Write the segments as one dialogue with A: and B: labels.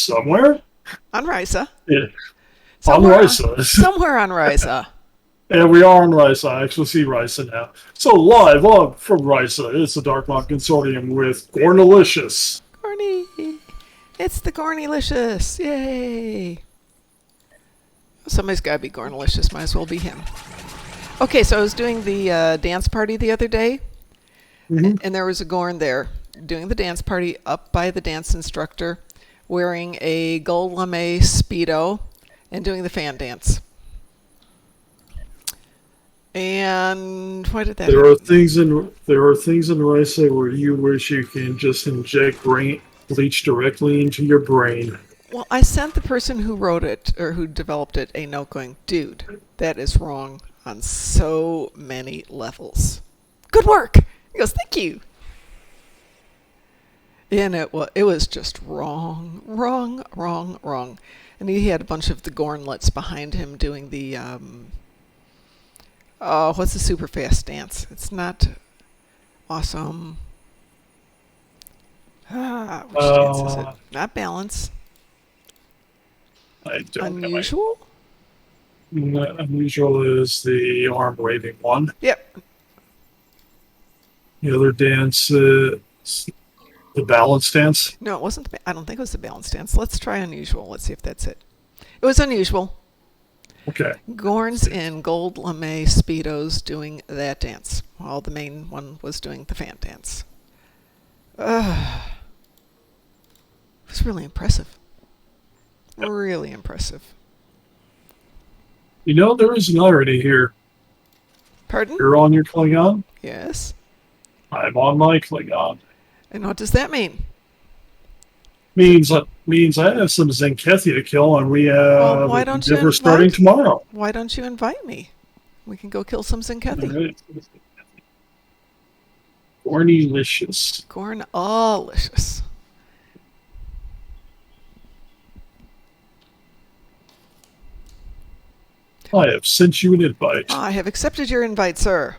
A: somewhere.
B: On Risa.
A: Yeah, on
B: Somewhere on,
A: Risa.
B: somewhere on Risa.
A: And we are on Risa. I actually see Risa now. So live up from Risa, it's the Darkmom Consortium with Gornalicious.
B: Corny. It's the Gornylicious. Yay. Somebody's got to be Gornalicious. Might as well be him. Okay, so I was doing the dance party the other day, and there was a Gorn there doing the dance party up by the dance instructor, wearing a gold lame Speedo and doing the fan dance. And why did that
A: There
B: happen?
A: are things in Risa where you wish you can just inject brain bleach directly into your brain.
B: Well, I sent the person who wrote it, or who developed it, a note going, dude, that is wrong on so many levels. Good work! He goes, thank you. And it was just wrong. And he had a bunch of the Gornlets behind him doing the, what's the super fast dance? It's not awesome. Which dance is it? Not balance.
A: I don't
B: Unusual?
A: Unusual is the arm waving one.
B: Yep.
A: The other dance is the balance dance.
B: No, it wasn't. I don't think it was the balance dance. Let's try unusual. Let's see if that's it. It was unusual.
A: Okay.
B: Gorns in gold lame Speedos doing that dance, while the main one was doing the fan dance. It was really impressive.
A: Yep.
B: Really impressive.
A: You know, there is an irony here.
B: Pardon?
A: You're on your Klingon.
B: Yes.
A: I'm on my Klingon.
B: And what does that mean?
A: Means I have some Zenkethi to kill, and we
B: Well, why don't you
A: we're starting tomorrow.
B: Why don't you invite me? We can go kill some Zenkethi.
A: Right. Gornylicious.
B: Gornalicious.
A: I have sent you an invite.
B: I have accepted your invite, sir.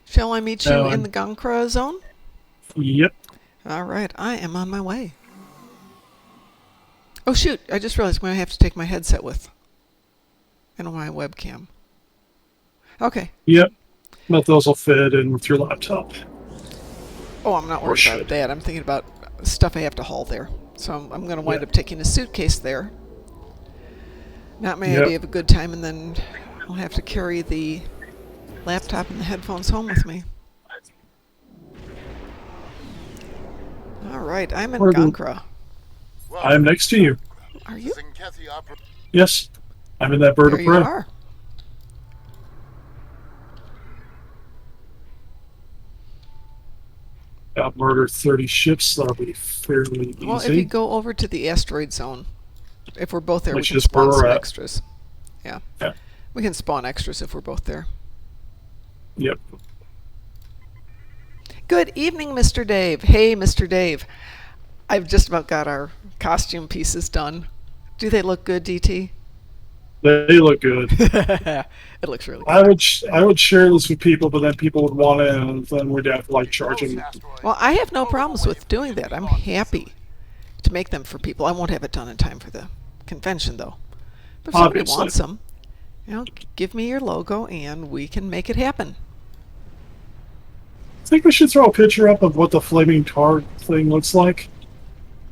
B: Shall I meet you in the Gankra zone?
A: Yep.
B: All right, I am on my way. Oh, shoot, I just realized I'm going to have to take my headset with. And my webcam. Okay.
A: Yep. But those will fit in with your laptop.
B: Oh, I'm not worried about that. I'm thinking about stuff I have to haul there. So I'm going to wind up taking a suitcase there. Not my idea of a good time, and then I'll have to carry the laptop and the headphones home with me. All right, I'm in Gankra.
A: I'm next to you.
B: Are you?
A: Yes. I'm in that bird
B: There
A: of
B: you
A: prey.
B: are.
A: Got murdered 30 ships. That'll be fairly easy.
B: Well, if you go over to the asteroid zone, if we're both there,
A: Which
B: we can
A: is
B: spawn
A: where
B: some
A: we're at.
B: extras. Yeah. We can spawn extras if we're both there.
A: Yep.
B: Good evening, Mr. Dave. Hey, Mr. Dave. I've just about got our costume pieces done. Do they look good, DT?
A: They look good.
B: It looks really good.
A: I would share this with people, but then people would want it, and then we'd have to like charge them.
B: Well, I have no problems with doing that. I'm happy to make them for people. I won't have it done in time for the convention, though. But if somebody wants them, give me your logo, and we can make it happen.
A: I think we should throw a picture up of what the flaming tar thing looks like.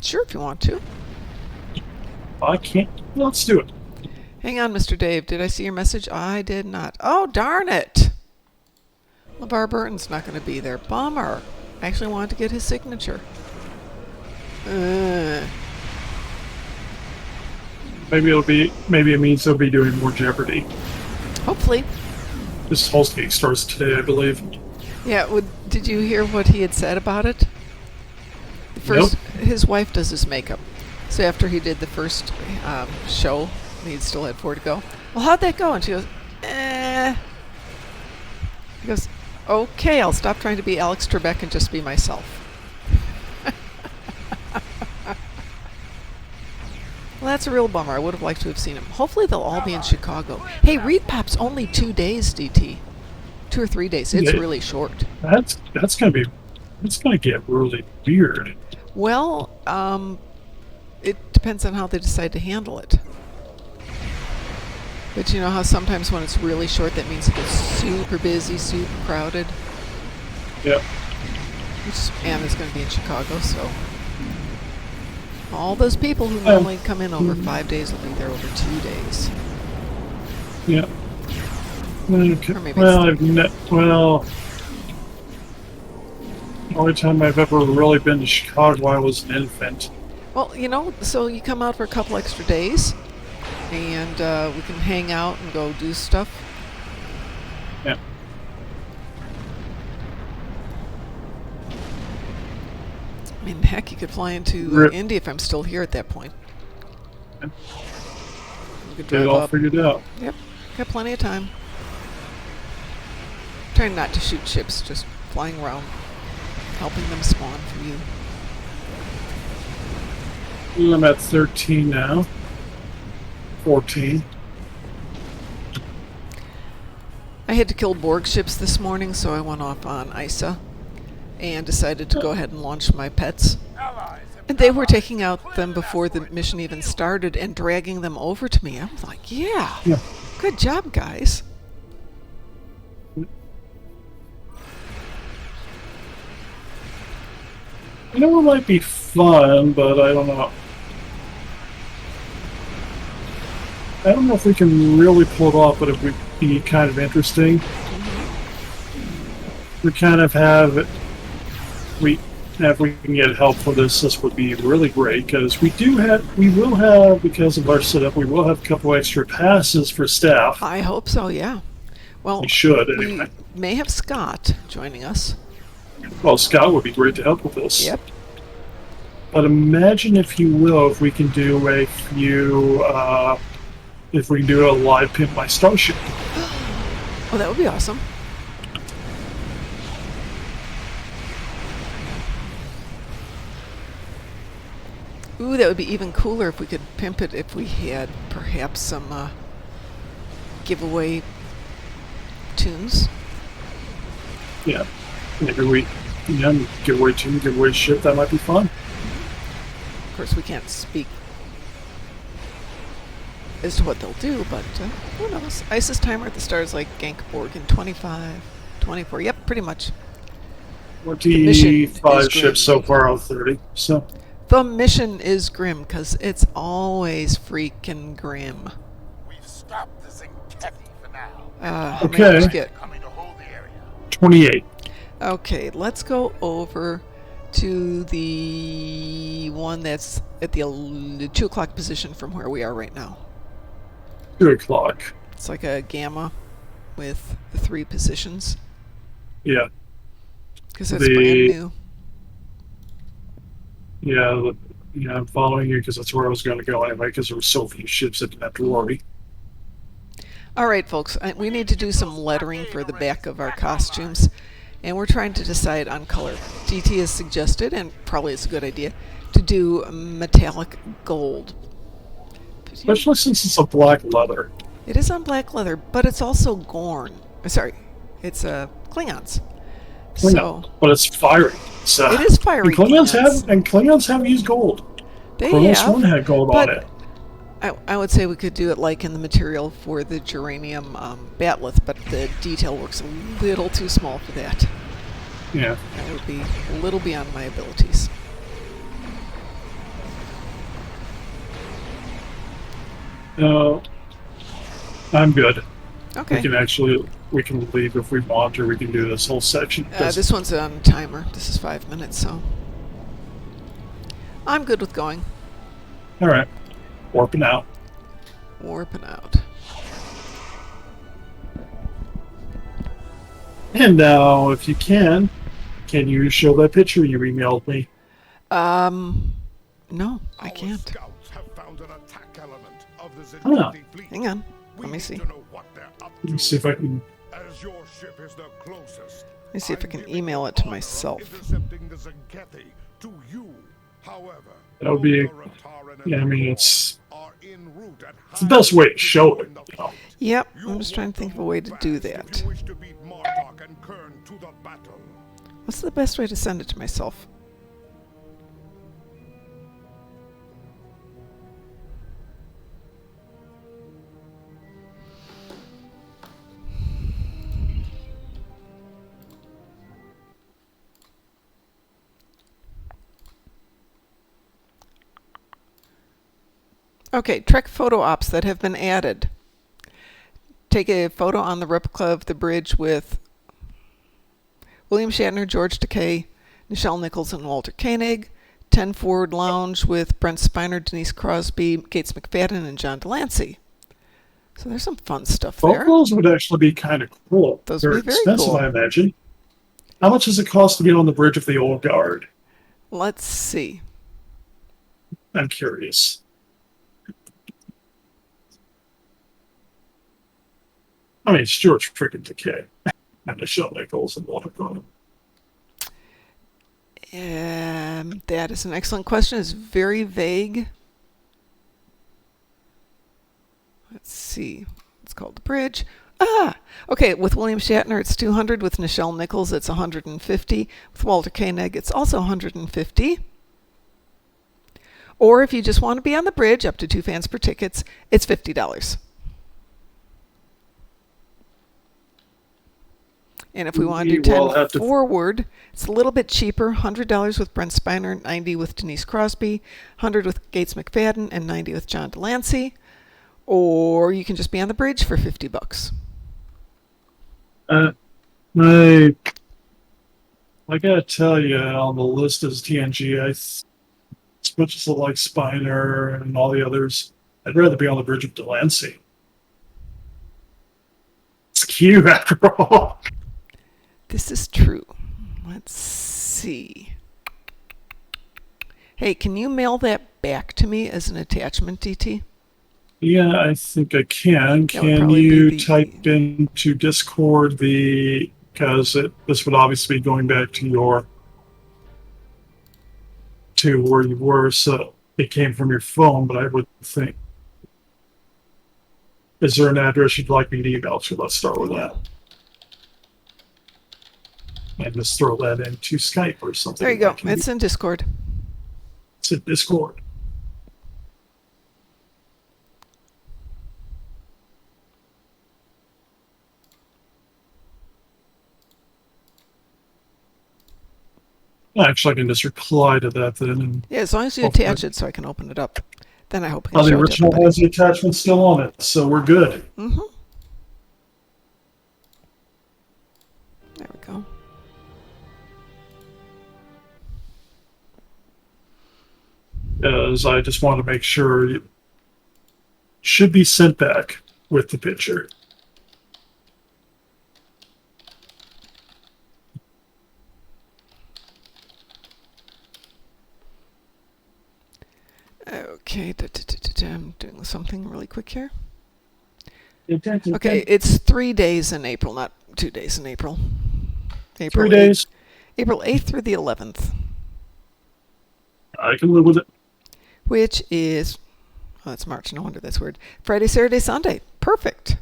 B: Sure, if you want to.
A: I can't. Let's do it.
B: Hang on, Mr. Dave. Did I see your message? I did not. Oh, darn it. LeVar Burton's not going to be there. Bummer. I actually wanted to get his signature.
A: Maybe it means they'll be doing more Jeopardy.
B: Hopefully.
A: This Host Geek starts today, I believe.
B: Yeah, did you hear what he had said about it? His wife does his makeup. So after he did the first show, he still had 4 to go. Well, how'd that go? And she goes, He goes, okay, I'll stop trying to be Alex Trebek and just be myself. That's a real bummer. I would have liked to have seen them. Hopefully they'll all be in Chicago. Hey, Reed Pop's only 2 days, DT. 2 or 3 days. It's
A: Yeah.
B: really short.
A: That's gonna get really weird.
B: Well, it depends on how they decide to handle it. But you know how sometimes when it's really short, that means it gets super busy, super crowded.
A: Yep.
B: And it's going to be in Chicago, so all those people who normally come in over 5 days will be there over 2 days.
A: Yep. Okay.
B: Or maybe
A: Well,
B: it's
A: the only time I've ever really been to Chicago, I was an infant.
B: well, you know, so you come out for a couple extra days, and we can hang out and go do stuff.
A: Yeah.
B: I mean, heck, you could fly into
A: Rip.
B: India if I'm still here at that point.
A: Yeah.
B: We could
A: Get
B: drive
A: it all
B: up.
A: figured out.
B: Yep, got plenty of time. Trying not to shoot ships, just flying around, helping them spawn for you.
A: I'm at 13 now. 14.
B: I had to kill Borg ships this morning, so I went off on ISA and decided to go ahead and launch my pets. And they were taking out them before the mission even started and dragging them over to me. I was like, yeah. Good job, guys.
A: You know, it might be fun, but I don't know. I don't know if we can really pull it off, but it would be kind of interesting. We kind of have it. If we can get help for this would be really great, because we will have, because of our setup, we will have a couple extra passes for staff.
B: I hope so, yeah. Well,
A: We should, anyway.
B: we may have Scott joining us.
A: Well, Scott would be great to help with this.
B: Yep.
A: But imagine, if you will, if we can do a few, if we can do a live Pimp My Starship.
B: Oh, that would be awesome. Ooh, that would be even cooler if we could pimp it, if we had perhaps some giveaway tunes.
A: Yeah. Maybe giveaway tune, giveaway ship, that might be fun.
B: Of course, we can't speak as to what they'll do, but who knows? ISIS timer at the stars like Gankborg in 25, 24. Yep, pretty much. mission is
A: 25 ships
B: grim.
A: so far out of 30. So
B: The mission is grim, because it's always freaking grim.
C: We've stopped this in Kethy for now.
B: How many
A: Okay.
B: did you get?
C: Coming to hold the area.
A: 28.
B: Okay, let's go over to the one that's at the 2 o'clock position from where we are right now.
A: 2 o'clock.
B: It's like a gamma with the 3 positions,
A: Yeah.
B: because it's brand new.
A: Yeah, I'm following you because that's where I was going to go anyway, because there were so few ships that didn't have to worry.
B: All right, folks, we need to do some lettering for the back of our costumes, and we're trying to decide on color. DT has suggested, and probably it's a good idea, to do metallic gold.
A: Especially since it's a black leather.
B: It is on black leather, but it's also Gorn. Sorry, it's Klingons. So
A: But it's fiery.
B: it is fiery.
A: And Klingons
B: Klingons.
A: have used gold.
B: They
A: Kronos
B: have,
A: 1 had gold on
B: but
A: it.
B: I would say we could do it like in the material for the geranium batleth, but the detail works a little too small for that.
A: Yeah.
B: That would be a little beyond my abilities.
A: I'm good.
B: Okay.
A: We can leave if we want, or we can do this whole section.
B: This one's on timer. This is 5 minutes, so I'm good with going.
A: All right. Warping out.
B: Warping out.
A: And now, if you can you show that picture you emailed me?
B: No, I can't.
C: Scouts have found an attack element of the
A: Ah.
C: Zentradi fleet.
B: Hang on.
C: We
B: Let me
C: need
B: see.
C: to know what they're up
A: Let me
C: to.
A: see if I can.
C: As your ship is the closest.
B: Let me see if I
C: I'm
B: can
C: giving
B: email
C: the
B: it to
C: honor of
B: myself.
C: intercepting the Zenkethi to you. However,
A: That would be,
C: both the Rataran and
A: yeah, I mean,
C: the
A: it's
C: are en route at
A: the best way to show it.
C: in the
A: You know?
B: Yep,
C: You
B: I'm just trying
C: want
B: to think of a
C: move
B: way to do
C: fast
B: that.
C: If you wish to beat Martok and Kern to the battle.
B: What's the best way to send it to myself? Okay, Trek photo ops that have been added. Take a photo on the replica of the bridge with William Shatner, George Takei, Nichelle Nichols, and Walter Koenig. 10 Forward Lounge with Brent Spiner, Denise Crosby, Gates McFadden, and John Delancey. So there's some fun stuff
A: Both
B: there.
A: of those would actually be kind of cool.
B: Those would
A: They're
B: be very
A: expensive,
B: cool.
A: I imagine. How much does it cost to be on the bridge of the Old Guard?
B: Let's see.
A: I'm curious. I mean, it's George freaking Takei and Nichelle Nichols and Walter Koenig.
B: That is an excellent question. It's very vague. Let's see. It's called The Bridge. Okay. With William Shatner, it's 200. With Nichelle Nichols, it's 150. With Walter Koenig, it's also 150. Or if you just want to be on the bridge, up to 2 fans per tickets, it's $50. And if we want to do 10 forward, it's a little bit cheaper. $100 with Brent Spiner, $90 with Denise Crosby, $100 with Gates McFadden, and $90 with John Delancey. Or you can just be on the bridge for $50.
A: I gotta tell you, on the list as TNG, as much as I like Spiner and all the others, I'd rather be on the bridge of Delancey. It's cute after all.
B: This is true. Let's see. Hey, can you mail that back to me as an attachment, DT?
A: Yeah, I think I can.
B: That would
A: Can
B: probably
A: you
B: be the-
A: type into Discord because this would obviously be going back to where you were, so it came from your phone, but I would think. Is there an address you'd like me to email to? Let's start with that. And just throw that into Skype or something.
B: There you go. It's in Discord.
A: It's in Discord. Actually, I can just reply to that then. And
B: Yeah, as long as you attach it so I can open it up. Then I hope I can
A: the
B: show it to
A: original
B: everybody.
A: has the attachment still on it, so we're good.
B: Mm-hmm. There we go.
A: As I just want to make sure it should be sent back with the picture.
B: Okay, I'm doing something really quick here.
A: Okay,
B: Okay, it's 3 days in April, not 2 days in April. April
A: 3 days.
B: 8th, April 8th through the 11th,
A: I can live with it.
B: which is, oh, that's March, no wonder that's weird. Friday, Saturday, Sunday. Perfect.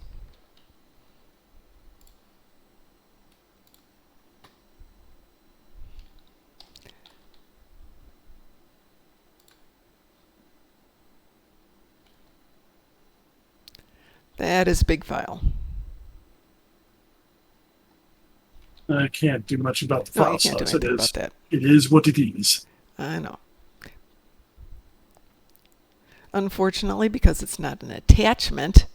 B: That is a big file.
A: I can't do much about the
B: No,
A: file
B: you can't do
A: size. It
B: anything
A: is.
B: about that.
A: It is what it is.
B: I know. Unfortunately, because it's not an attachment,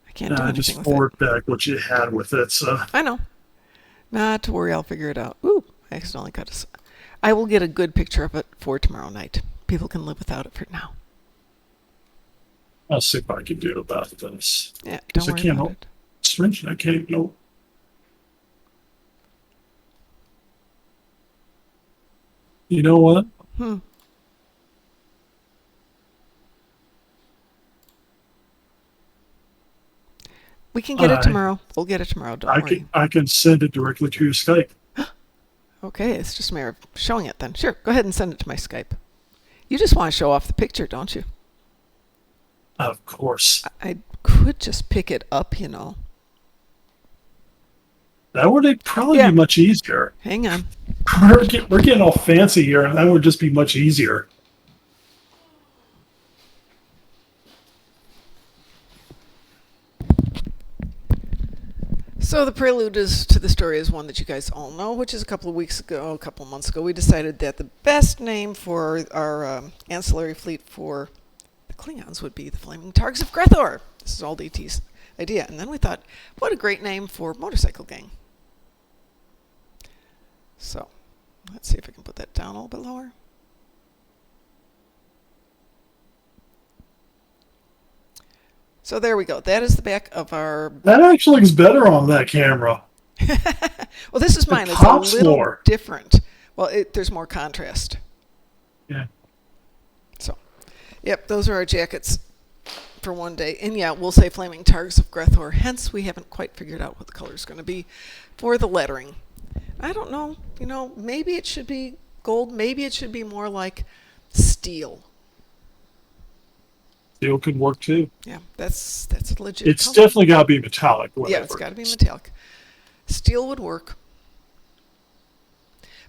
B: I can't do
A: Just
B: anything with
A: forward back what you had with it. So
B: I know. Not to worry, I'll figure it out. Ooh, I accidentally got a... I will get a good picture of it for tomorrow night. People can live without it for now.
A: I'll see what I can do about this.
B: Yeah,
A: Because
B: don't
A: I
B: worry
A: can't
B: about
A: help.
B: it.
A: Strange, I can't know. You know what?
B: We can get it tomorrow. We'll get it tomorrow. Don't worry.
A: I can send it directly to your Skype.
B: Okay, it's just a matter of showing it then. Sure, go ahead and send it to my Skype. You just want to show off the picture, don't you?
A: Of course.
B: I could just pick it up, you know.
A: That would probably
B: Yeah.
A: be much easier.
B: Hang on.
A: We're getting all fancy here, and that would just be much easier.
B: So the prelude to the story is one that you guys all know, which is a couple of months ago, we decided that the best name for our ancillary fleet for the Klingons would be the Flaming Targs of Grethor. This is all DT's idea. And then we thought, what a great name for motorcycle gang. So let's see if I can put that down a little bit lower. So there we go. That is the back of our...
A: That actually looks better on that camera.
B: Well, this is mine. It's
A: pops
B: a little
A: more.
B: different. Well, there's more contrast.
A: Yeah.
B: So, yep, those are our jackets for one day. And yeah, we'll say Flaming Targs of Grethor. Hence, we haven't quite figured out what the color is going to be for the lettering. I don't know. You know, maybe it should be gold. Maybe it should be more like steel.
A: Steel could work too.
B: Yeah, that's a legit
A: It's
B: color.
A: definitely got to be metallic.
B: Yeah, it's got to be metallic. Steel would work.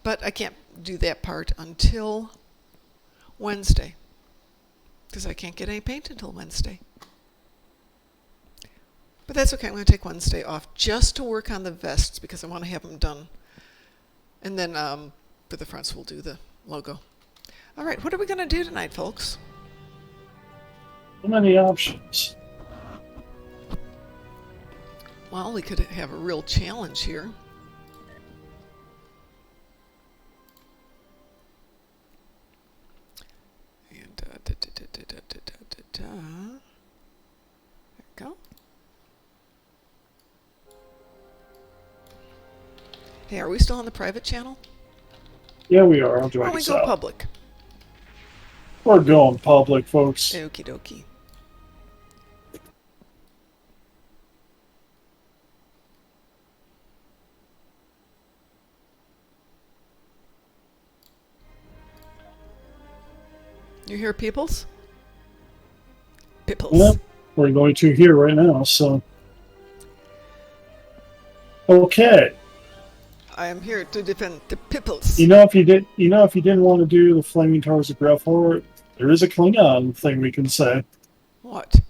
B: But I can't do that part until Wednesday. Because I can't get any paint until Wednesday. But that's okay. I'm going to take Wednesday off just to work on the vests because I want to have them done. And then for the fronts, we'll do the logo. All right, what are we going to do tonight, folks?
A: So many options.
B: Well, we could have a real challenge here. And there we go. Hey, are we still on the private channel?
A: Yeah, we are. I'll join
B: Why don't we
A: us
B: go
A: out.
B: public?
A: We're going public, folks.
B: Okie dokie. You hear peoples? Peoples.
A: Yep, we're going to here right now. So, okay.
B: I am here to defend the peoples.
A: If you didn't want to do the Flaming Towers of Grethor, there is a Klingon thing we can say.
B: What?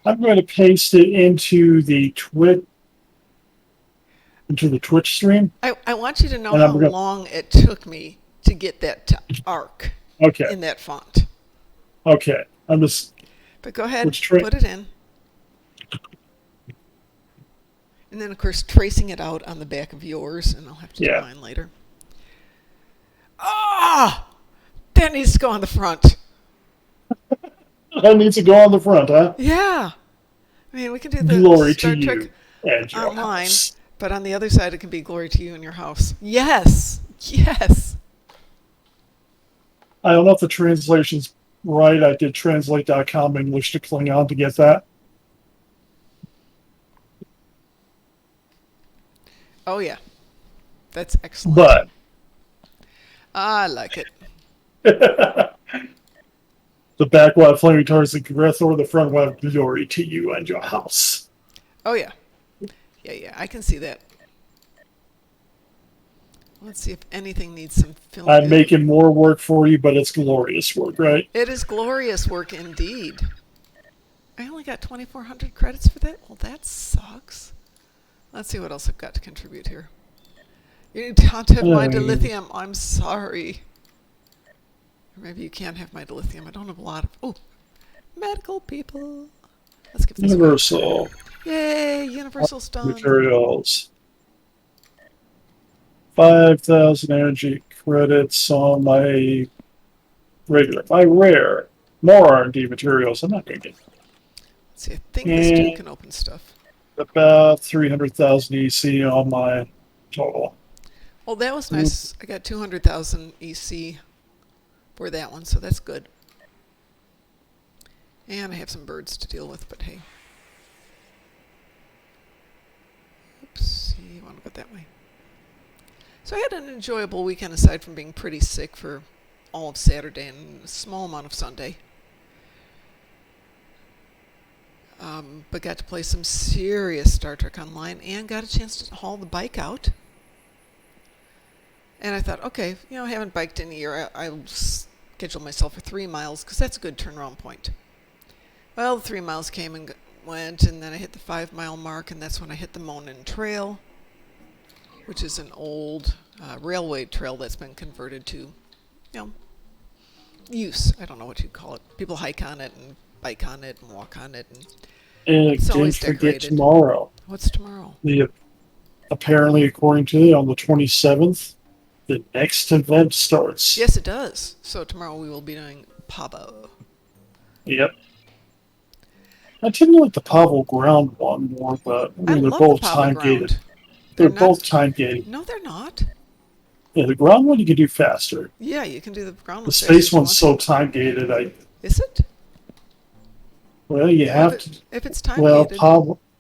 A: I'm going to paste it into the Twitch stream.
B: I want you to know
A: And
B: how
A: I'm gonna-
B: long it took me to get that arc
A: Okay.
B: in that font.
A: Okay. I'm just.
B: But go ahead,
A: Which tra-
B: put it in. And then, of course, tracing it out on the back of yours, and I'll have to do
A: Yeah.
B: mine later. Ah! That needs to go on the front.
A: That needs to go on the front, huh?
B: Yeah. I mean, we can do the
A: Glory
B: Star
A: to
B: Trek
A: you and your
B: online,
A: house.
B: but on the other side, it can be glory to you and your house. Yes. Yes.
A: I don't know if the translation's right. I did translate.com English to Klingon to get that.
B: Oh, yeah. That's excellent.
A: But
B: I like it.
A: the back will have Flaming Towers of Grethor, the front will have glory to you and your house.
B: Oh, yeah. Yeah, I can see that. Let's see if anything needs some filling.
A: I'm making more work for you, but it's glorious work, right?
B: It is glorious work indeed. I only got 2,400 credits for that? Well, that sucks. Let's see what else I've got to contribute here. You can't have my dilithium. I'm sorry. Or maybe you can't have my dilithium. I don't have a lot of... Oh, medical people. Let's give this
A: Universal
B: Yay, Universal's done.
A: materials. 5,000 energy credits on my regular. My rare. More R&D materials. I'm not going to get
B: Let's see, I think this dude can open stuff.
A: about 300,000 EC on my total.
B: Well, that was nice. I got 200,000 EC for that one, so that's good. And I have some birds to deal with, but hey. Oops, you want to go that way. So I had an enjoyable weekend aside from being pretty sick for all of Saturday and a small amount of Sunday. But got to play some serious Star Trek Online and got a chance to haul the bike out. And I thought, okay, I haven't biked in a year. I'll schedule myself for 3 miles because that's a good turnaround point. Well, the 3 miles came and went, and then I hit the 5 mile mark, and that's when I hit the Monin Trail, which is an old railway trail that's been converted to, use. I don't know what you'd call it. People hike on it and bike on it and walk on it.
A: And
B: It's
A: don't
B: always
A: forget
B: decorated.
A: tomorrow.
B: What's tomorrow?
A: Apparently, according to on the 27th, the next event starts.
B: Yes, it does. So tomorrow we will be doing Pavo.
A: Yep. I didn't like the Pavel ground one more, but
B: I
A: they're
B: love
A: both
B: the Pavo
A: time gated.
B: ground.
A: They're
B: not-
A: both time gated.
B: No, they're not.
A: Yeah, the ground one you can do faster.
B: Yeah, you can do the ground
A: The
B: one.
A: space one's so time gated.
B: Is it?
A: You have to.
B: If it's time
A: Well,
B: gated.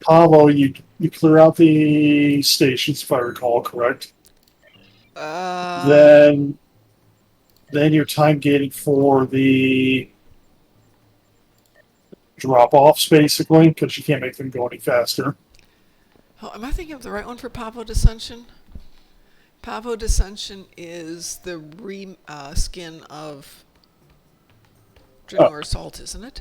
A: Pavo, you clear out the stations, if I recall correct. Then you're time gated for the drop-offs, basically, because you can't make them go any faster.
B: Oh, am I thinking of the right one for Pavo Descension? Pavo Descension is the skin of Draenor Salt, isn't it?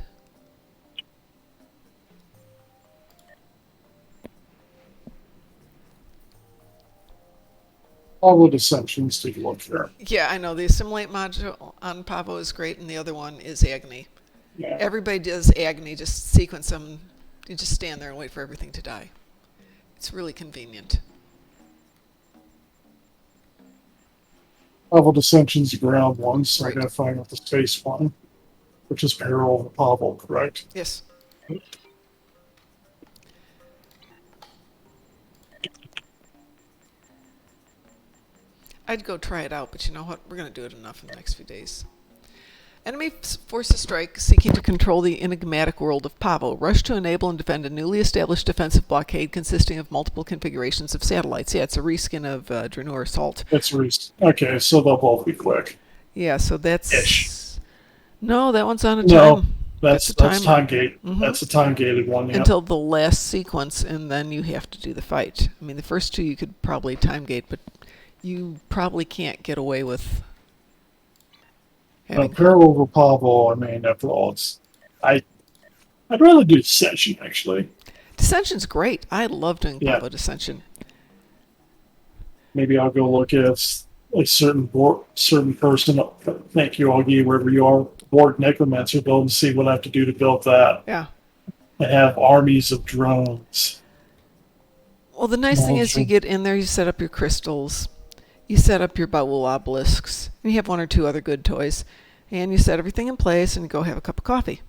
A: All the Ascensions, take a look there.
B: Yeah, I know. The Assimilate module on Pavo is great, and the other one is Agony.
A: Yeah.
B: Everybody does Agony, just sequence them. You just stand there and wait for everything to die. It's really convenient.
A: Pavo Dissension's the ground one, so
B: Right.
A: I gotta find out the space one, which is Peril of Pavo, correct?
B: Yes. I'd go try it out, but you know what? We're going to do it enough in the next few days. Enemy forces strike, seeking to control the enigmatic world of Pavo. Rush to enable and defend a newly established defensive blockade consisting of multiple configurations of satellites. Yeah, it's a reskin of Draenor Assault.
A: Okay, so they'll both be quick.
B: Yeah, so that's...
A: Ish.
B: No, that one's on a
A: No,
B: time.
A: that's
B: a timer.
A: time gate.
B: Mhm.
A: That's a time gated one. Yeah.
B: Until the last sequence, and then you have to do the fight. I mean, the first two you could probably time gate, but you probably can't get away with having...
A: Peril of Pavo, I mean, after all, I'd rather do Dissension, actually.
B: Dissension's great. I love doing
A: Yeah.
B: Pavo Dissension.
A: Maybe I'll go look at a certain person. Thank you, Augie, wherever you are. Board Necromancer build and see what I have to do to build that.
B: Yeah.
A: I have armies of drones.
B: Well, the nice thing is you
A: Awesome.
B: get in there, you set up your crystals, you set up your Baul obelisks, and you have one or two other good toys, and you set everything in place and go have a cup of coffee.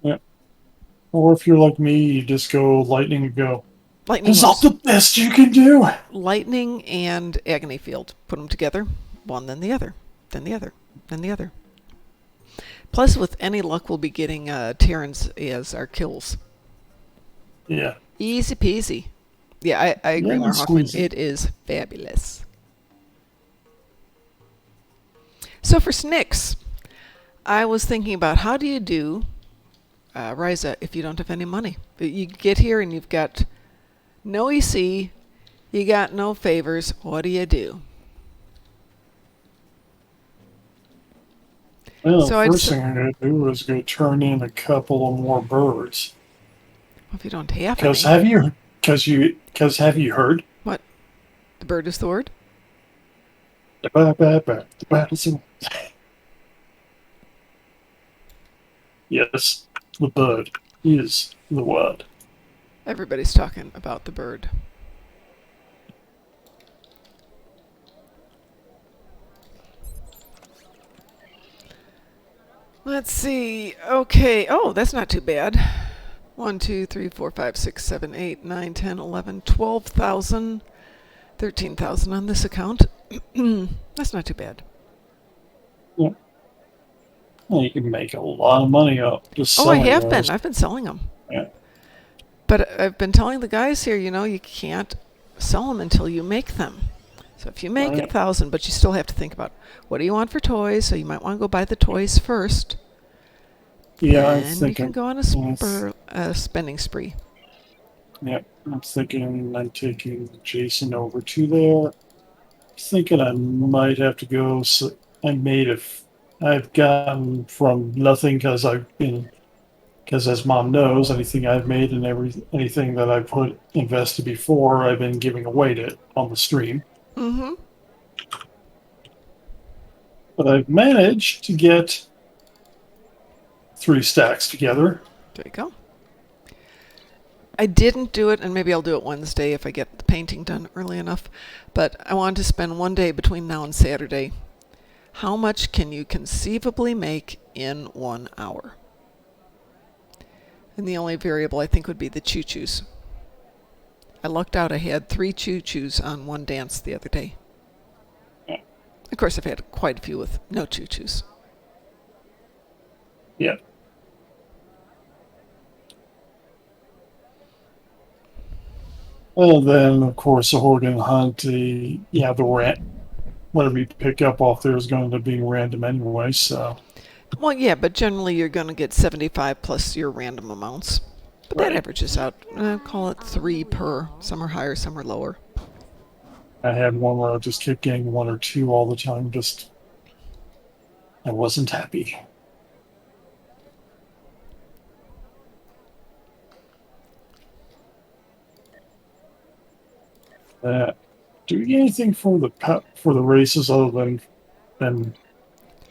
A: Yeah. Or if you're like me, you just go lightning and go.
B: Lightning,
A: Is that
B: was-
A: the best you can do?
B: Lightning and Agony Field. Put them together, one, then the other, then the other, then the other. Plus, with any luck, we'll be getting Terrans as our kills.
A: Yeah.
B: Easy peasy. Yeah, I agree,
A: Yeah,
B: Mar Hoffman.
A: squeezy.
B: It is fabulous. So for Snicks, I was thinking about how do you do Ryza if you don't have any money? You get here and you've got no EC, you got no favors. What do you do?
A: Well,
B: So I'd
A: first
B: s-
A: thing I'm going to do is go turn in a couple of more birds.
B: Well, if you don't have
A: Because
B: any,
A: have you heard?
B: what? The bird is the word?
A: The bat is in. Yes, the bird is the word.
B: Everybody's talking about the bird. Let's see. Okay. Oh, that's not too bad. 1, 2, 3, 4, 5, 6, 7, 8, 9, 10, 11, 12,000, 13,000 on this account. That's not too bad.
A: Well, you can make a lot of money up just
B: Oh, I
A: selling
B: have
A: those.
B: been. I've been selling them.
A: Yeah.
B: But I've been telling the guys here, you can't sell them until you make them. So if you make
A: Right.
B: 1,000, but you still have to think about what do you want for toys, so you might want to go buy the toys first.
A: Yeah, I'm
B: Then you
A: thinking.
B: can go on a spending spree.
A: Yeah, I'm thinking I'm taking Jason over to there. Thinking I might have to go. So I made I've gotten from nothing because as Mom knows, anything I've made and anything that I put invested before, I've been giving away to on the stream.
B: Mm-hmm.
A: But I've managed to get 3 stacks together.
B: There you go. I didn't do it, and maybe I'll do it Wednesday if I get the painting done early enough. But I wanted to spend one day between now and Saturday. How much can you conceivably make in 1 hour? And the only variable I think would be the choo-choos. I lucked out. I had 3 choo-choos on one dance the other day. Of course, I've had quite a few with no choo-choos.
A: Yeah. Well, then, of course, the Horgan Hunt, the whatever you pick up off there is going to be random anyway, so.
B: Well, yeah, but generally you're going to get 75 plus your random amounts. But that
A: Right.
B: averages out. Call it 3 per. Some are higher, some are lower.
A: I had one where I just kept getting 1 or 2 all the time, I wasn't happy. Do we get anything for the races other than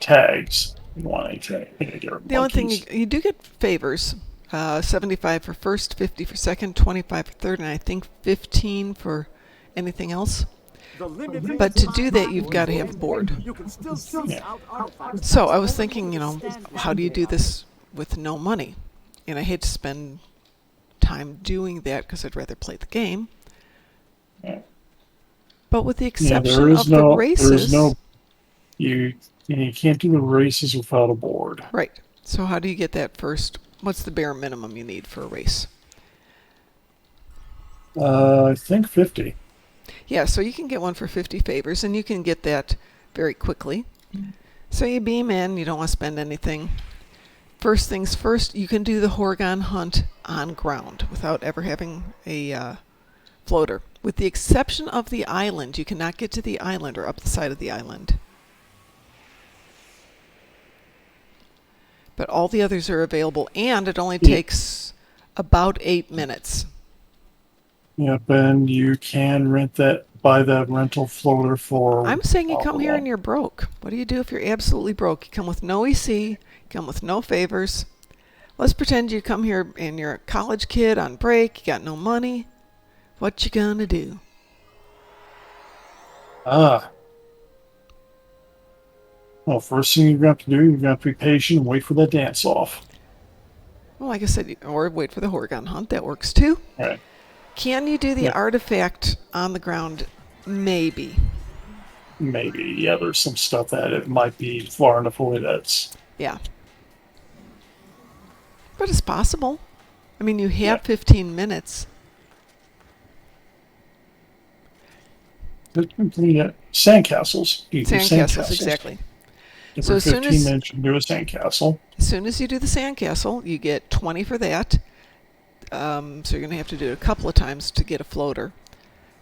A: tags? You want any tag? I think I get
B: The only thing
A: monkeys.
B: you do get favors. 75 for first, 50 for second, 25 for third, and I think 15 for anything else. But to do that, you've got to have a board.
A: Yeah.
B: So I was thinking, how do you do this with no money? And I hate to spend time doing that because I'd rather play the game.
A: Yeah.
B: But with the
A: Yeah,
B: exception of the races,
A: you can't do the races without a board.
B: right? So how do you get that first? What's the bare minimum you need for a race?
A: I think 50.
B: Yeah, so you can get one for 50 favors, and you can get that very quickly. So you beam in, you don't want to spend anything. First things first, you can do the Horgon Hunt on ground without ever having a floater. With the exception of the island, you cannot get to the island or up the side of the island. But all the others are available, and it only takes about 8 minutes.
A: Yep, and you can buy that rental floater for.
B: I'm saying you come here and you're broke. What do you do if you're absolutely broke? You come with no EC, you come with no favors. Let's pretend you come here and you're a college kid on break, you got no money. What you gonna do?
A: Well, first thing you're going to have to do, you're going to have to be patient and wait for that dance off.
B: Well, like I said, or wait for the Horgon Hunt. That works too.
A: All right.
B: Can you do the artifact on the ground? Maybe.
A: Maybe. Yeah, there's some stuff that it might be far enough away that's.
B: Yeah. But it's possible. I mean, you have 15 minutes.
A: Sandcastles. You do
B: Sandcastles, exactly.
A: So
B: as soon
A: 15
B: as-
A: minutes, you can do a sandcastle.
B: As soon as you do the sandcastle, you get 20 for that. So you're going to have to do it a couple of times to get a floater.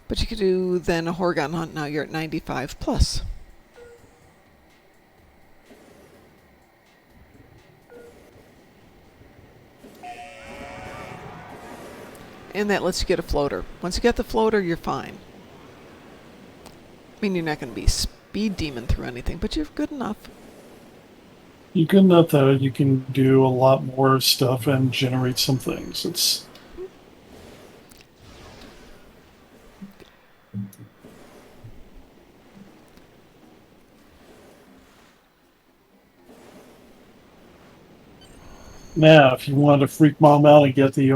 B: But you could do then a Horgon Hunt. Now you're at 95 plus. And that lets you get a floater. Once you get the floater, you're fine. I mean, you're not going to be speed demon through anything, but you're good enough.
A: You can enough that you can do a lot more stuff and generate some things. It's now if you want to freak Mom out and get the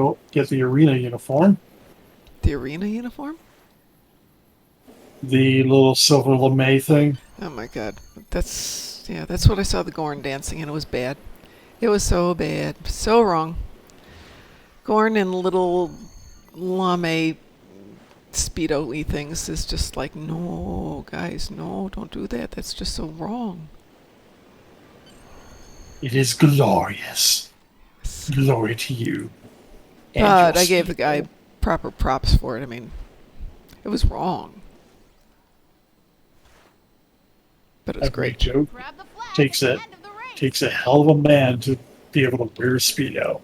A: arena uniform,
B: The arena uniform?
A: the little silver lame thing.
B: Oh my god. That's what I saw the Gorn dancing, and it was bad. It was so bad. So wrong. Gorn and little lame speedo-y things is just like, no, guys, no, don't do that. That's just so wrong.
A: It is glorious. Glory to you. And
B: But
A: your
B: I gave the guy
A: speedo.
B: proper props for it. I mean, it was wrong. But it was
A: Every
B: great.
A: joke
D: Grab the flag
A: takes
D: at
A: a
D: the end of the race.
A: takes a hell of a man to be able to wear a speedo.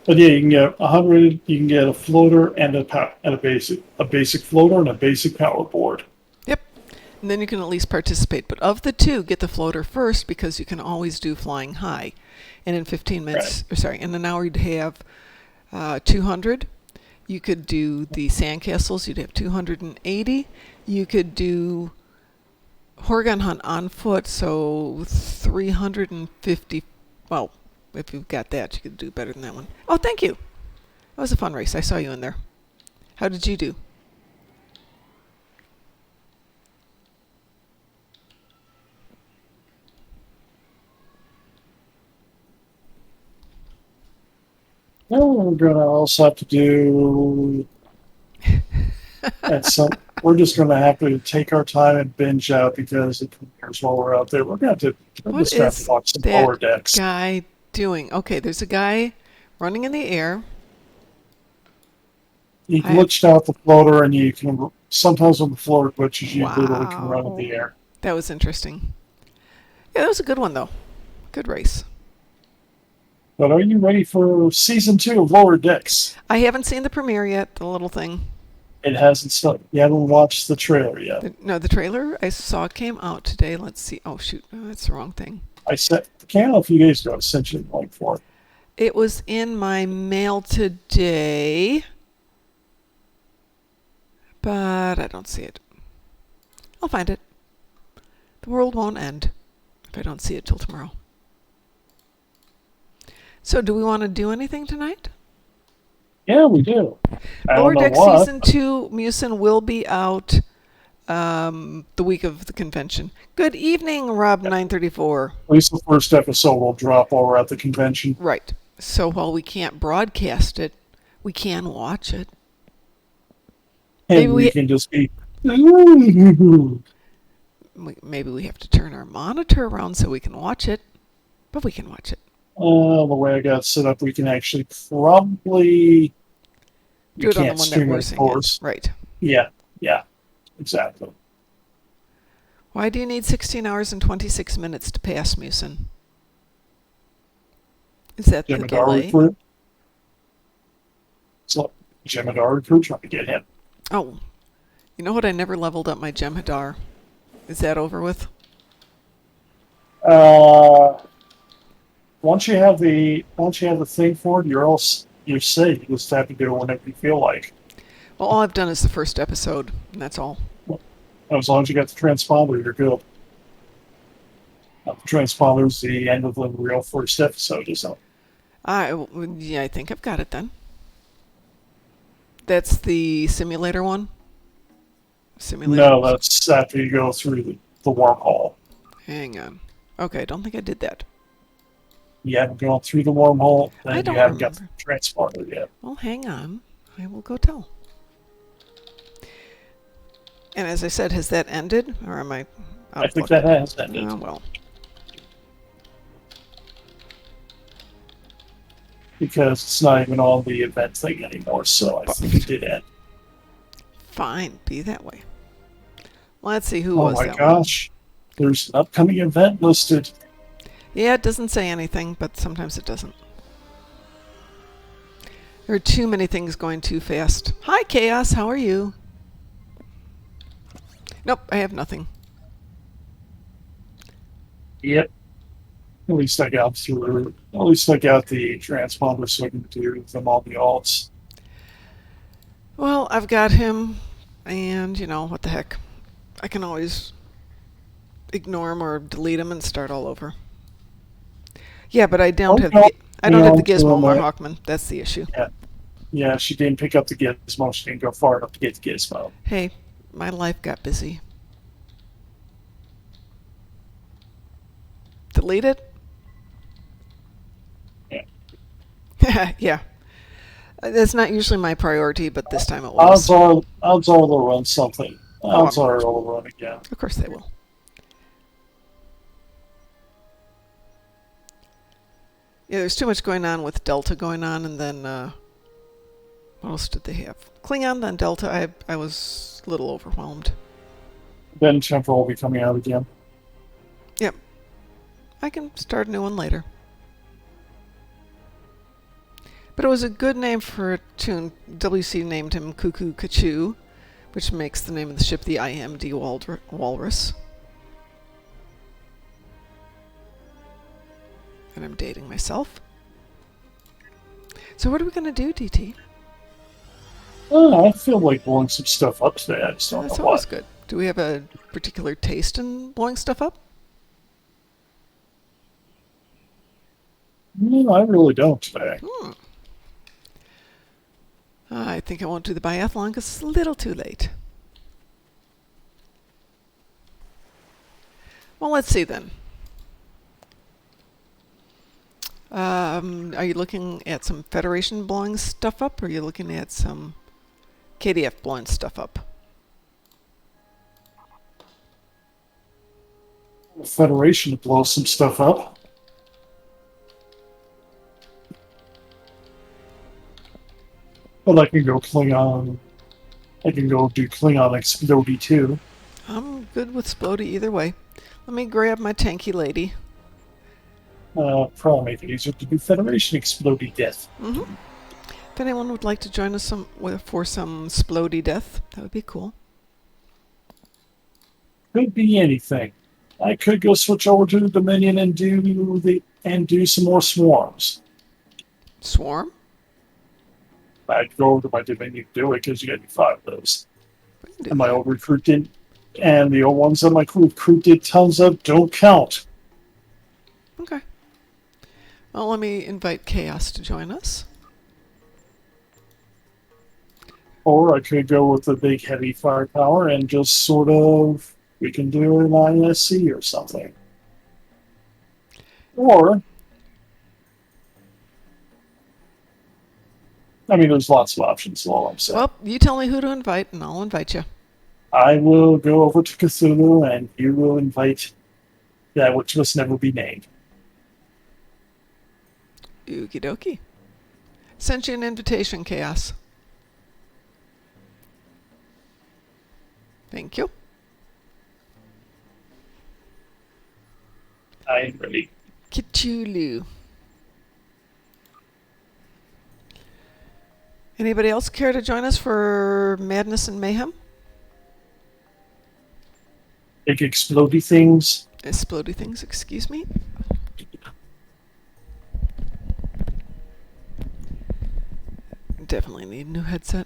A: But yeah, you can get 100. You can get a floater and a basic floater and a basic power board.
B: Yep. And then you can at least participate. But of the two, get the floater first because you can always do flying high. And in 15 minutes, in an hour, you'd have 200. You could do the sandcastles. You'd have 280. You could do Horgon Hunt on foot, so 350. Well, if you've got that, you could do better than that one. Oh, thank you. That was a fun race. I saw you in there. How did you do?
A: Now we're gonna also have to do we're just gonna have to take our time and binge out because it premieres while we're out there. We're
B: What
A: just gonna have
B: is
A: to watch some lower
B: that
A: decks.
B: guy doing? Okay, there's a guy running in the air.
A: You
B: I have-
A: glitched out the floater, and you can sometimes when the floater glitches, you literally can run in the air.
B: That was interesting. Yeah, that was a good one, though. Good race.
A: But are you ready for season 2 of Lower Decks?
B: I haven't seen the premiere yet, the little thing.
A: It hasn't started. You haven't watched the trailer yet.
B: No, the trailer I saw came out today. Let's see. Oh, shoot. Oh, that's the wrong thing.
A: I sent the channel a few days ago. I sent you the link for it.
B: It was in my mail today, but I don't see it. I'll find it. The world won't end if I don't see it till tomorrow. So do we want to do anything tonight?
A: Yeah, we do. I
B: Lower
A: don't know
B: Deck
A: what.
B: Season 2 Musin will be out the week of the convention. Good evening, Rob934.
A: At least the first episode will drop while we're at the convention.
B: Right. So while we can't broadcast it, we can watch it.
A: And
B: Maybe
A: we
B: we-
A: can just be, ooh.
B: Maybe we have to turn our monitor around so we can watch it, but we can watch it.
A: The way I got set up, we can actually probably
B: Do it on the
A: can't
B: one that
A: stream
B: we're
A: it, of
B: seeing.
A: course.
B: Right.
A: Yeah, exactly.
B: Why do you need 16 hours and 26 minutes to pass Musin? Is that the
A: Jemadar
B: delay?
A: recruit. So Jemadar recruit trying to get him.
B: Oh, you know what? I never leveled up my Jem'Hadar. Is that over with?
A: Once you have the thing for it, you're safe. You just have to do it whenever you feel like.
B: Well, all I've done is the first episode, and that's all.
A: As long as you got the transponder, you're good. The transponder's the end of the real first episode, isn't it?
B: Yeah, I think I've got it then. That's the simulator one? Simulator?
A: No, that's after you go through the wormhole.
B: Hang on. Okay, I don't think I did that.
A: You haven't gone through the wormhole,
B: I
A: then
B: don't
A: you haven't got the
B: remember.
A: transponder yet.
B: Well, hang on. I will go tell. And as I said, has that ended? Or am I out
A: I
B: of
A: think
B: luck?
A: that has ended.
B: Oh, well.
A: Because it's not even on the event thing anymore, so I think it did end.
B: Fine. Be that way. Let's see who
A: Oh
B: was
A: my
B: that one.
A: gosh. There's an upcoming event listed.
B: Yeah, it doesn't say anything, but sometimes it doesn't. There are too many things going too fast. Hi, Chaos. How are you? Nope, I have nothing.
A: Yep. At least I got the transponder so I can do them all the alts.
B: Well, I've got him, and, you know, what the heck. I can always ignore him or delete him and start all over. Yeah, but I don't have the Gizmo or Hawkman. That's the issue.
A: Yeah, she didn't pick up the gizmo. She didn't go far enough to get the gizmo.
B: Hey, my life got busy. Delete it?
A: Yeah.
B: Yeah. That's not usually my priority, but this time it
A: Odds
B: was.
A: are they'll run something.
B: Oh,
A: Odds are they'll run again.
B: of course they will. Yeah, there's too much going on with Delta going on, and then what else did they have? Klingon, then Delta. I was a little overwhelmed.
A: Then Temporal will be coming out again.
B: Yep. I can start a new one later. But it was a good name for a tune. WC named him Cuckoo Kachu, which makes the name of the ship the IMD Walrus. And I'm dating myself. So what are we going to do, DT?
A: I feel like blowing some stuff up today. I just don't
B: That's
A: know
B: always
A: what.
B: good. Do we have a particular taste in blowing stuff up?
A: No, I really don't today.
B: I think I won't do the biathlon because it's a little too late. Well, let's see then. Are you looking at some Federation blowing stuff up, or are you looking at some KDF blowing stuff up?
A: Federation to blow some stuff up. But I can go Klingon. I can go do Klingon Explodey too.
B: I'm good with Splody either way. Let me grab my tanky lady.
A: Probably make it easier to do Federation Explodey death.
B: If anyone would like to join us for some Splody death, that would be cool.
A: Could be anything. I could go switch over to the Dominion and do some more swarms.
B: Swarm?
A: I'd go over to my Dominion to do it because you got me 5 of those.
B: We can do
A: And my
B: that.
A: old recruit didn't, and the old ones that my recruit did tons of don't count.
B: Okay. Well, let me invite Chaos to join us.
A: Or I could go with the big heavy firepower and just sort of, we can do an ISC or something. Or, I mean, there's lots of options, is all I'm saying.
B: Well, you tell me who to invite, and I'll invite you.
A: I will go over to Cthulhu and you will invite that which must never be named.
B: Okie dokie. Sent you an invitation, Chaos. Thank you.
A: I am ready.
B: Cthulhu. Anybody else care to join us for Madness and Mayhem?
A: Big explodey things.
B: Explodey things, excuse me. Definitely need a new headset.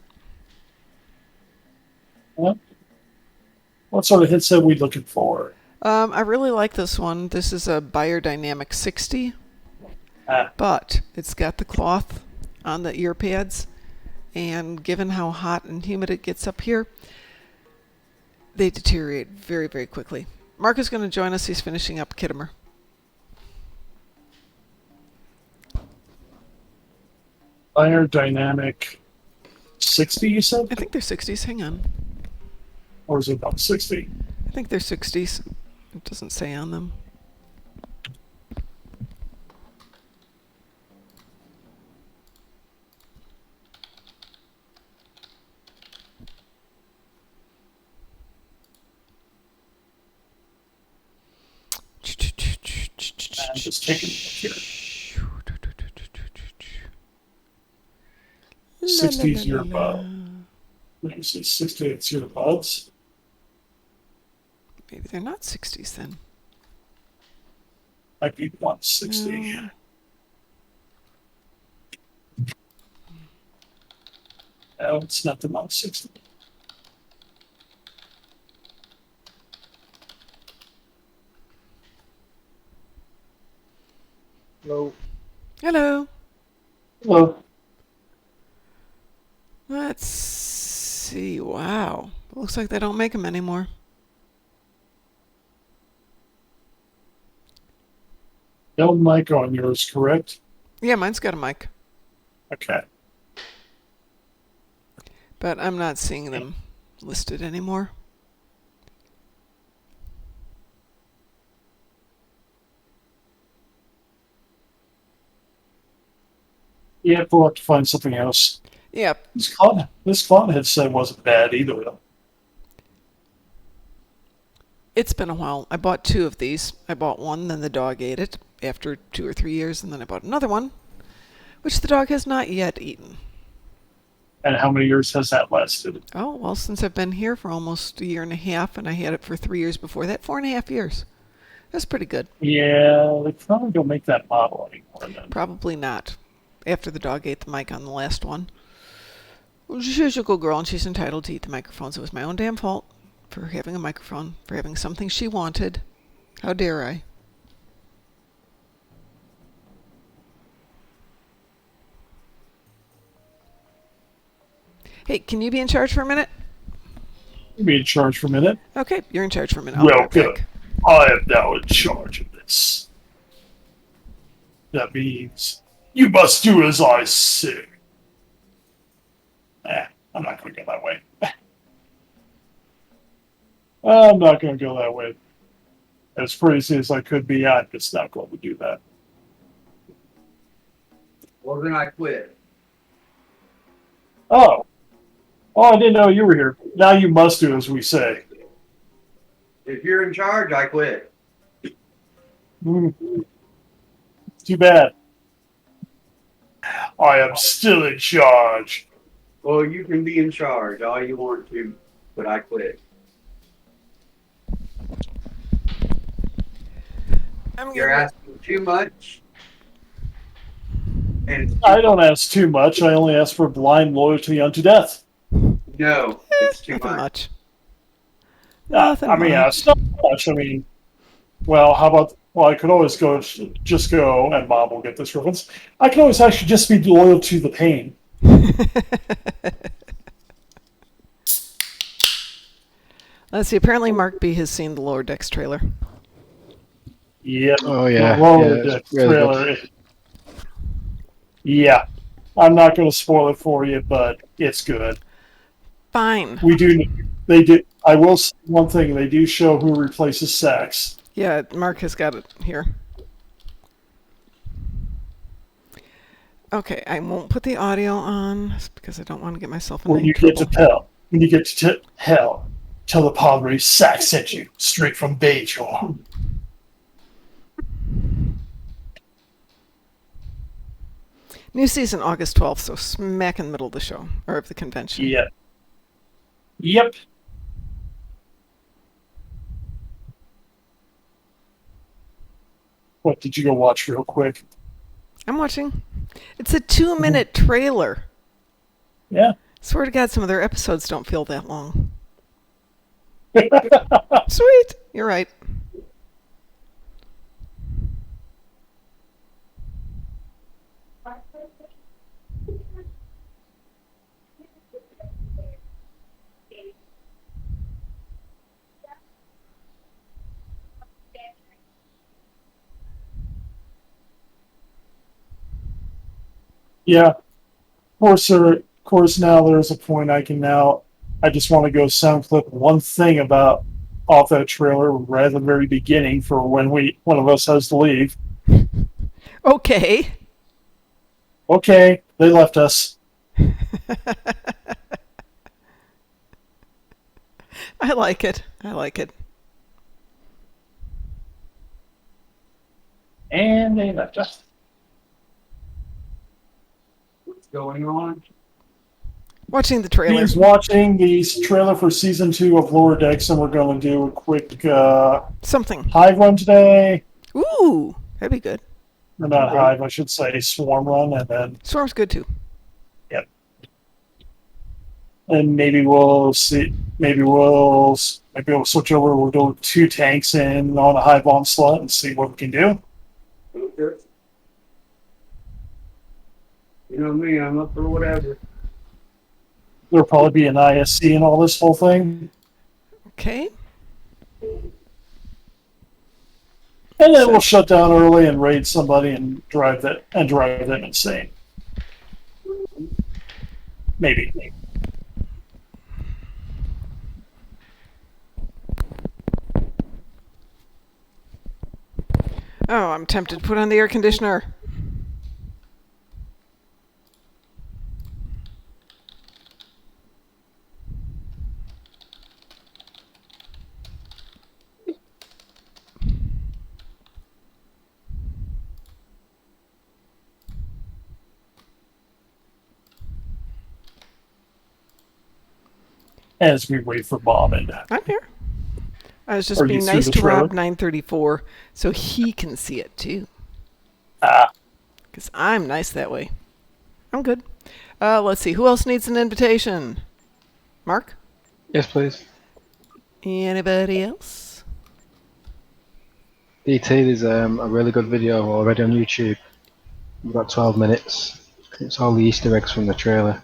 A: What sort of headset are we looking for?
B: I really like this one. This is a Biodynamic 60,
A: Ah,
B: but it's got the cloth on the ear pads, and given how hot and humid it gets up here, they deteriorate very, very quickly. Mark is going to join us. He's finishing up Kittimer.
A: Biodynamic 60, you said?
B: I think they're 60s. Hang on.
A: Or is it about 60?
B: I think they're 60s. It doesn't say on them.
A: I'm just taking a look here. 60's earbud. Let me see, 60 it's earbuds.
B: Maybe they're not 60s then.
A: Might be 160.
B: No.
A: No, it's not the 160. Hello.
B: Hello.
A: Hello.
B: Let's see. Wow. Looks like they don't make them anymore.
A: No mic on yours, correct?
B: Yeah, mine's got a mic.
A: Okay.
B: but I'm not seeing them listed anymore.
A: Yeah, we'll have to find something else.
B: Yep.
A: This clown headset wasn't bad either, though.
B: It's been a while. I bought 2 of these. I bought one, then the dog ate it after 2 or 3 years, and then I bought another one, which the dog has not yet eaten.
A: And how many years has that lasted?
B: Oh, well, since I've been here for almost a year and a half, and I had it for 3 years before that, 4.5 years. That's pretty good.
A: Yeah, they probably don't make that model anymore then.
B: Probably not. After the dog ate the mic on the last one. Well, she's a good girl, and she's entitled to eat the microphones. It was my own damn fault for having a microphone, for having something she wanted. How dare I? Hey, can you be in charge for a minute?
A: Be in charge for a minute.
B: Okay, you're in charge for a minute. I'll be right
A: Welcome.
B: back.
A: I am now in charge of this. That means you must do as I say. I'm not going to go that way. I'm not going to go that way. As crazy as I could be, I'm just not going to do that.
D: Well, then I quit.
A: Oh, I didn't know you were here. Now you must do as we say.
D: If you're in charge, I quit.
A: Too bad. I am still in charge.
D: Well, you can be in charge all you want to, but I quit. You're asking too much. And
A: I don't ask too much. I only ask for blind loyalty unto death.
D: no, it's too
B: Nothing
D: much.
B: much. Nothing
A: I mean,
B: much.
A: it's not much. I mean, well, how about? Well, I could always just go, and Mom will get this reference. I could always actually just be loyal to the pain.
B: Let's see. Apparently, Mark B has seen the Lower Decks trailer.
A: Yep.
E: Oh yeah.
A: The Lower
E: yeah,
A: Deck
E: it's really
A: trailer.
E: good.
A: Yeah, I'm not going to spoil it for you, but it's good.
B: Fine.
A: We do. They do. I will say one thing. They do show who replaces Sax.
B: Yeah, Mark has got it here. Okay, I won't put the audio on because I don't want to get myself in
A: When
B: any
A: you
B: trouble.
A: get to hell, hell, tell the Padre Sax sent you straight from Bajor.
B: New season August 12th, so smack in the middle of the show, or of the convention.
A: Yep. Yep. What did you go watch real quick?
B: I'm watching. It's a 2-minute trailer.
A: Yeah.
B: Swear to God, some of their episodes don't feel that long. Sweet. You're right.
A: Yeah. Of course, now there's a point I just want to go sound clip one thing off that trailer right at the very beginning for when one of us has to leave.
B: Okay.
A: Okay, they left us.
B: I like it. I like it.
A: And they left us.
D: What's going on?
B: Watching the trailer.
A: He's watching the trailer for season 2 of Lower Decks, and we're going to do a quick
B: Something.
A: Hive run today.
B: Ooh, that'd be good.
A: Or not Hive, I should say Swarm run, and then
B: Swarm's good too.
A: and maybe we'll see. Maybe we'll switch over. We'll do 2 tanks in on a Hive onslaught and see what we can do.
D: Okay. You know me, I'm up for whatever.
A: There'll probably be an ISC in all this whole thing,
B: Okay.
A: and then we'll shut down early and raid somebody and drive them insane. Maybe.
B: I'm tempted to put on the air conditioner.
A: As we wait for Bob and
B: I'm here. I was just
A: Are you
B: being
A: through
B: nice
A: the
B: to
A: trailer?
B: Rob 934 so he can see it too.
A: ah,
B: Because I'm nice that way. I'm good. Let's see. Who else needs an invitation? Mark?
E: Yes, please.
B: Anybody else?
E: DT, there's a really good video already on YouTube. About 12 minutes. It's all the Easter eggs from the trailer.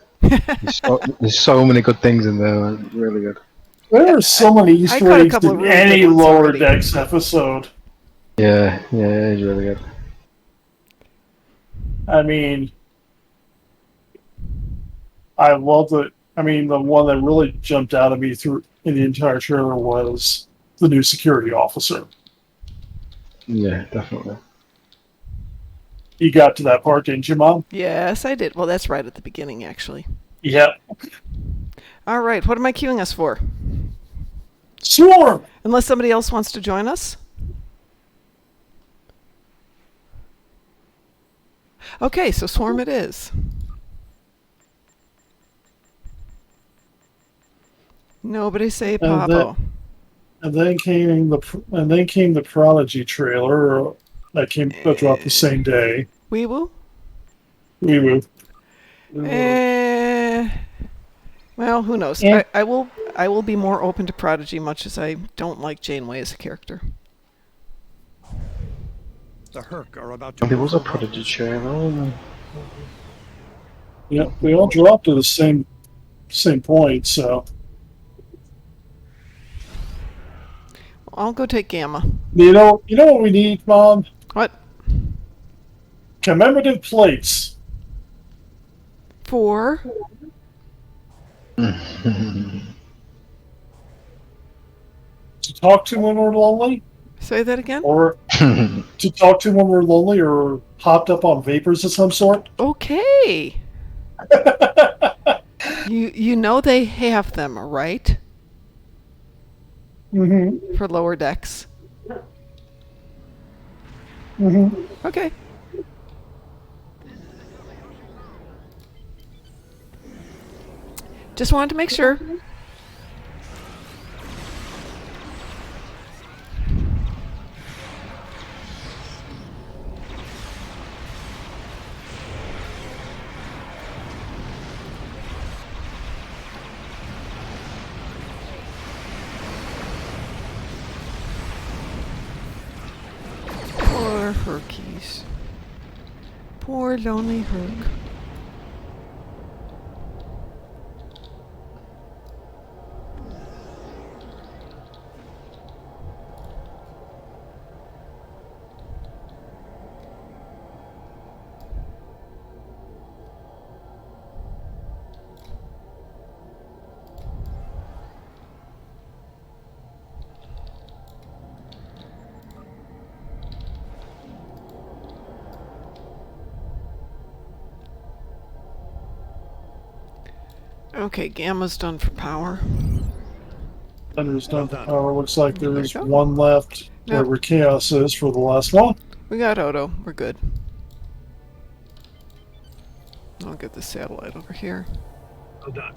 E: There's so many good things in there. Really good.
A: there are so many Easter
B: caught a
A: eggs
B: couple of
A: in
B: really
A: any
B: good ones
A: Lower
B: already.
A: Decks episode.
E: Yeah, it's really good.
A: I mean, I love it. I mean, the one that really jumped out at me through in the entire trailer was the new security officer.
E: Yeah, definitely.
A: You got to that part, didn't you, Mom?
B: Yes, I did. Well, that's right at the beginning, actually.
A: Yep.
B: All right. What am I queuing us for?
A: Swarm!
B: Unless somebody else wants to join us? Okay, so Swarm it is. Nobody say Pavo.
A: And then came the Prodigy trailer that dropped the same day.
B: Weeble?
A: We will.
B: Well, who knows?
A: Yeah.
B: I will be more open to Prodigy, much as I don't like Janeway as a character.
C: The Herc are about to.
E: There was a Prodigy trailer.
A: Yeah, they all dropped at the same point, so
B: I'll go take Gamma.
A: you know what we need, Mom?
B: What?
A: Commemorative plates.
B: For?
A: To talk to when we're lonely,
B: Say that again?
A: or to talk to when we're lonely, or hopped up on vapors of some sort.
B: Okay. You know they have them, right?
A: Mm-hmm.
B: For lower decks.
A: Mm-hmm.
B: Okay. Just wanted to make sure. Poor Herkies. Poor lonely Herc. Okay, Gamma's done for power.
A: Thunder's done for power. Looks like there's
B: There you go.
A: one left
B: Yep.
A: where Chaos is for the last one.
B: We got Odo. We're good. I'll get the satellite over here.
A: Well done.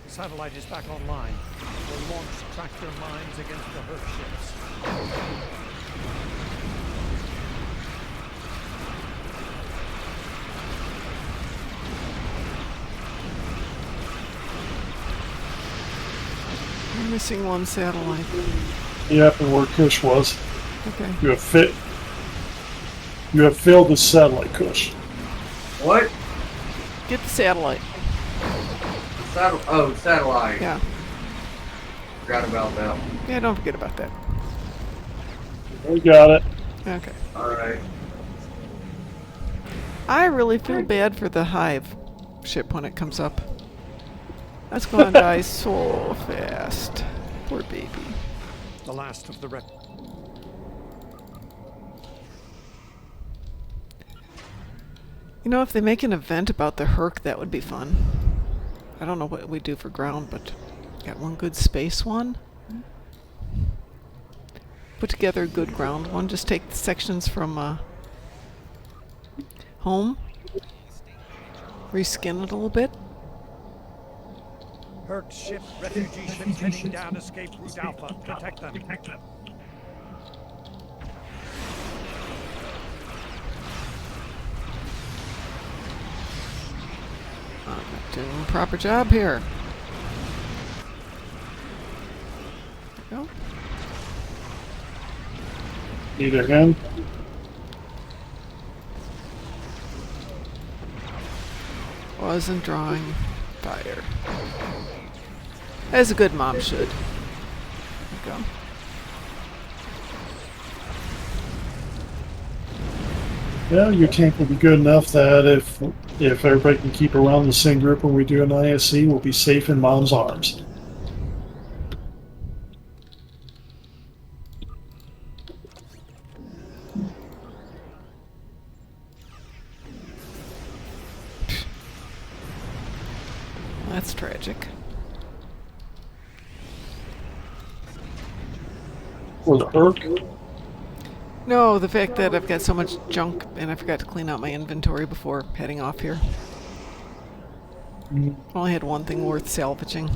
C: Satellite is back online. Will launch tractor mines against the Herc ships.
B: I'm missing one satellite.
A: Yep, and where Kush was.
B: Okay.
A: You have failed the satellite, Kush.
D: What?
B: Get the satellite.
D: Satellite.
B: Yeah.
D: Forgot about that.
B: Yeah, don't forget about that.
A: We got it.
B: Okay.
D: Alright.
B: I really feel bad for the hive ship when it comes up. That's going to die so fast. Poor baby.
C: The last of the red.
B: You know, if they make an event about the Herc, that would be fun. I don't know what we do for ground, but got one good space one. Put together a good ground one. Just take the sections from home. Reskin it a little bit.
C: Herc ship, refugee ships heading down escape route Alpha. Protect them.
B: I'm not doing a proper job here. There we go.
A: Either him.
B: Wasn't drawing fire. As a good mom should. There we go.
A: Well, your tank will be good enough that if everybody can keep around the same group when we do an ISC, we'll be safe in Mom's arms.
B: That's tragic.
A: Or the Herc.
B: No, the fact that I've got so much junk and I forgot to clean out my inventory before heading off here. Only had one thing worth salvaging.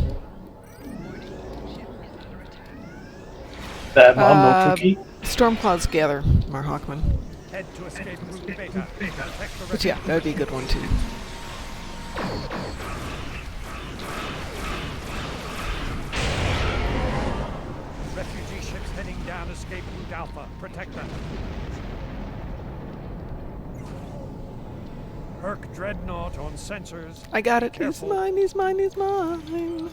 A: That Mom, no cookie.
B: Storm clouds gather, Marhawkman.
C: Head to escape route Beta. Protect the
B: But yeah, that would be a good one too.
C: refugee ships heading down escape route Alpha. Protect them. Herc dreadnought on sensors.
B: I got it.
C: Careful.
B: He's mine, he's mine, he's mine.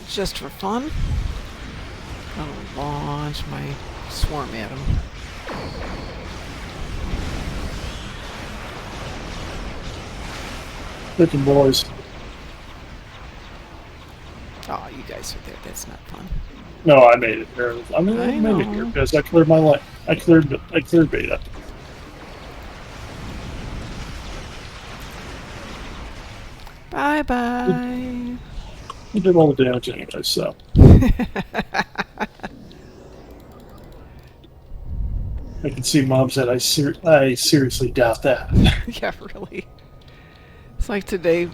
B: Just for fun, I'll launch my swarm at him.
A: Looking boys.
B: Oh, you guys are there. That's not fun.
A: No, I made it here. I
B: I
A: made it here
B: know.
A: because I cleared my line. I cleared beta.
B: Bye bye.
A: You did all the damage anyway, so. I can see Mom said, I seriously doubt that.
B: Yeah, really. It's like today,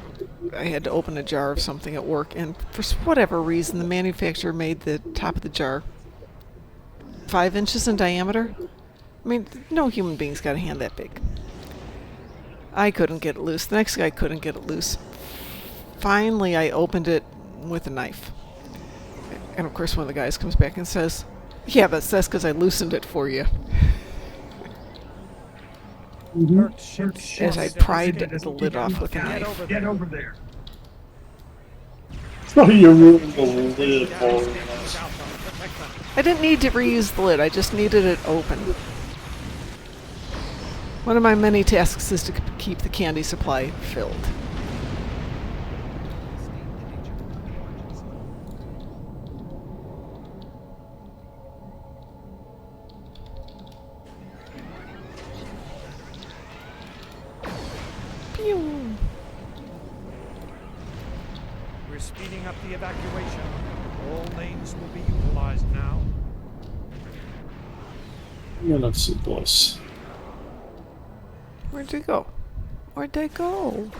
B: I had to open a jar of something at work, and for whatever reason, the manufacturer made the top of the jar 5 inches in diameter. I mean, no human being's got a hand that big. I couldn't get it loose. The next guy couldn't get it loose. Finally, I opened it with a knife. And of course, one of the guys comes back and says, yeah, but that's because I loosened it for you.
C: Herc ships
B: As I pried the lid off with a knife.
D: Get over there.
A: So you ruined the lid for
C: Down
A: me.
C: escape route Alpha. Protect them.
B: I didn't need to reuse the lid, I just needed it open. One of my many tasks is to keep the candy supply filled. Pew!
C: We're speeding up the evacuation. All lanes will be utilized now.
A: Yeah, let's see, boys.
B: Where'd they go? Where'd they go?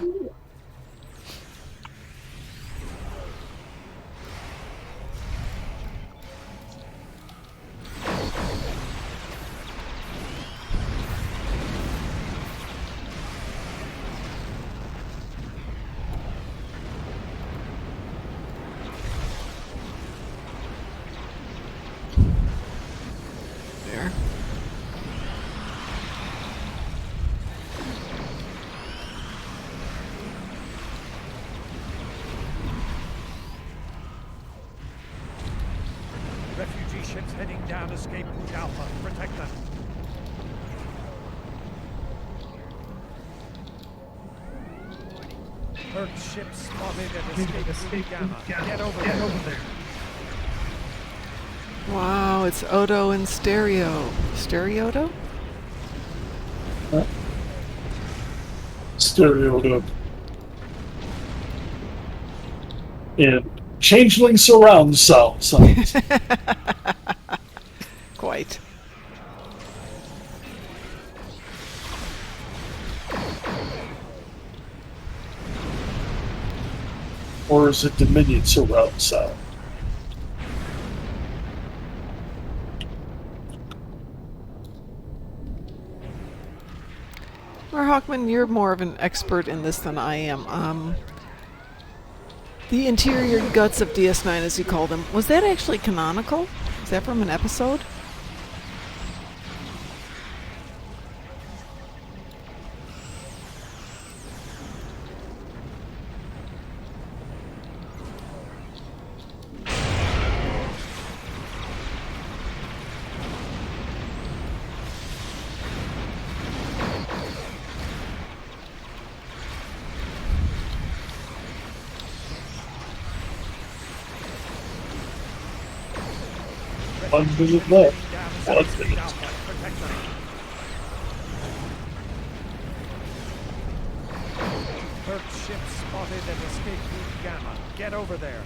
B: There.
C: down escape route Alpha. Protect them. Earth ship spotted at escape route Gamma. Get over there.
B: Wow, it's Odo and Stereo. Stereo-Odo?
A: Stereo and changeling surround sounds.
B: Quite.
A: Or is it Dominion surround sound?
B: Hawkman, you're more of an expert in this than I am. The interior guts of DS9, as you call them, was that actually canonical? Is that from an episode?
A: One minute left. 1 minute.
C: Protect them. Earth ship spotted at escape route Gamma. Get over there.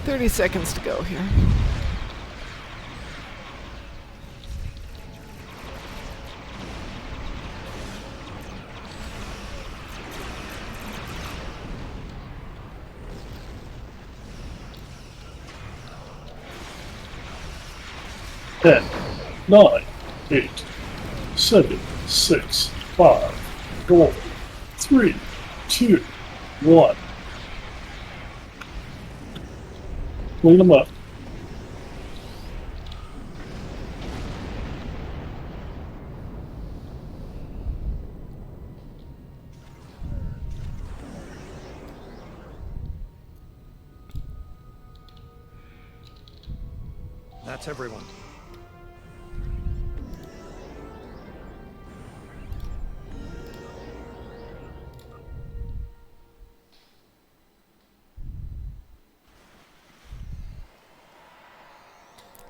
B: "30 seconds to go here.
A: Ten, 9, 8, 7, 6, 5, 4, 3, 2, 1. Clean them up.
C: That's everyone.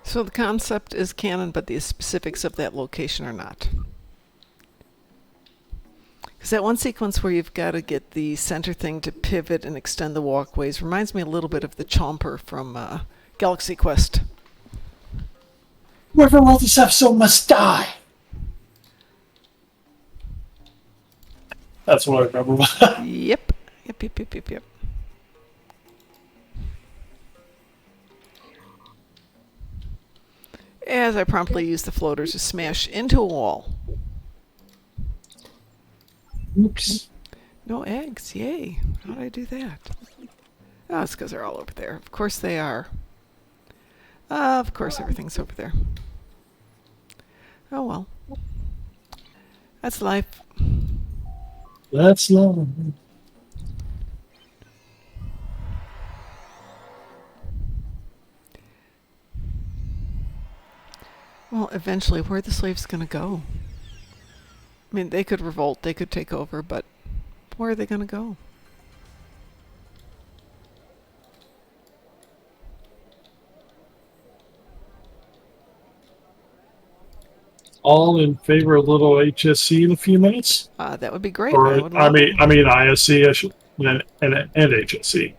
B: So the concept is canon, but the specifics of that location are not. Because that one sequence where you've got to get the center thing to pivot and extend the walkways reminds me a little bit of the Chomper from Galaxy Quest.
A: Whoever wrote this episode must die. That's what I remember.
B: Yep. Yep. As I promptly use the floaters to smash into a wall.
A: Oops.
B: No eggs, yay. How did I do that? Oh, it's because they're all over there. Of course they are. Of course everything's over there. Oh well. That's life.
A: That's love.
B: Well, eventually, where are the slaves going to go? I mean, they could revolt, they could take over, but where are they going to go?
A: All in favor of little HSC in a few minutes?
B: That would be great.
A: Or
B: I would
A: I
B: love
A: mean
B: it.
A: ISC and HSC. A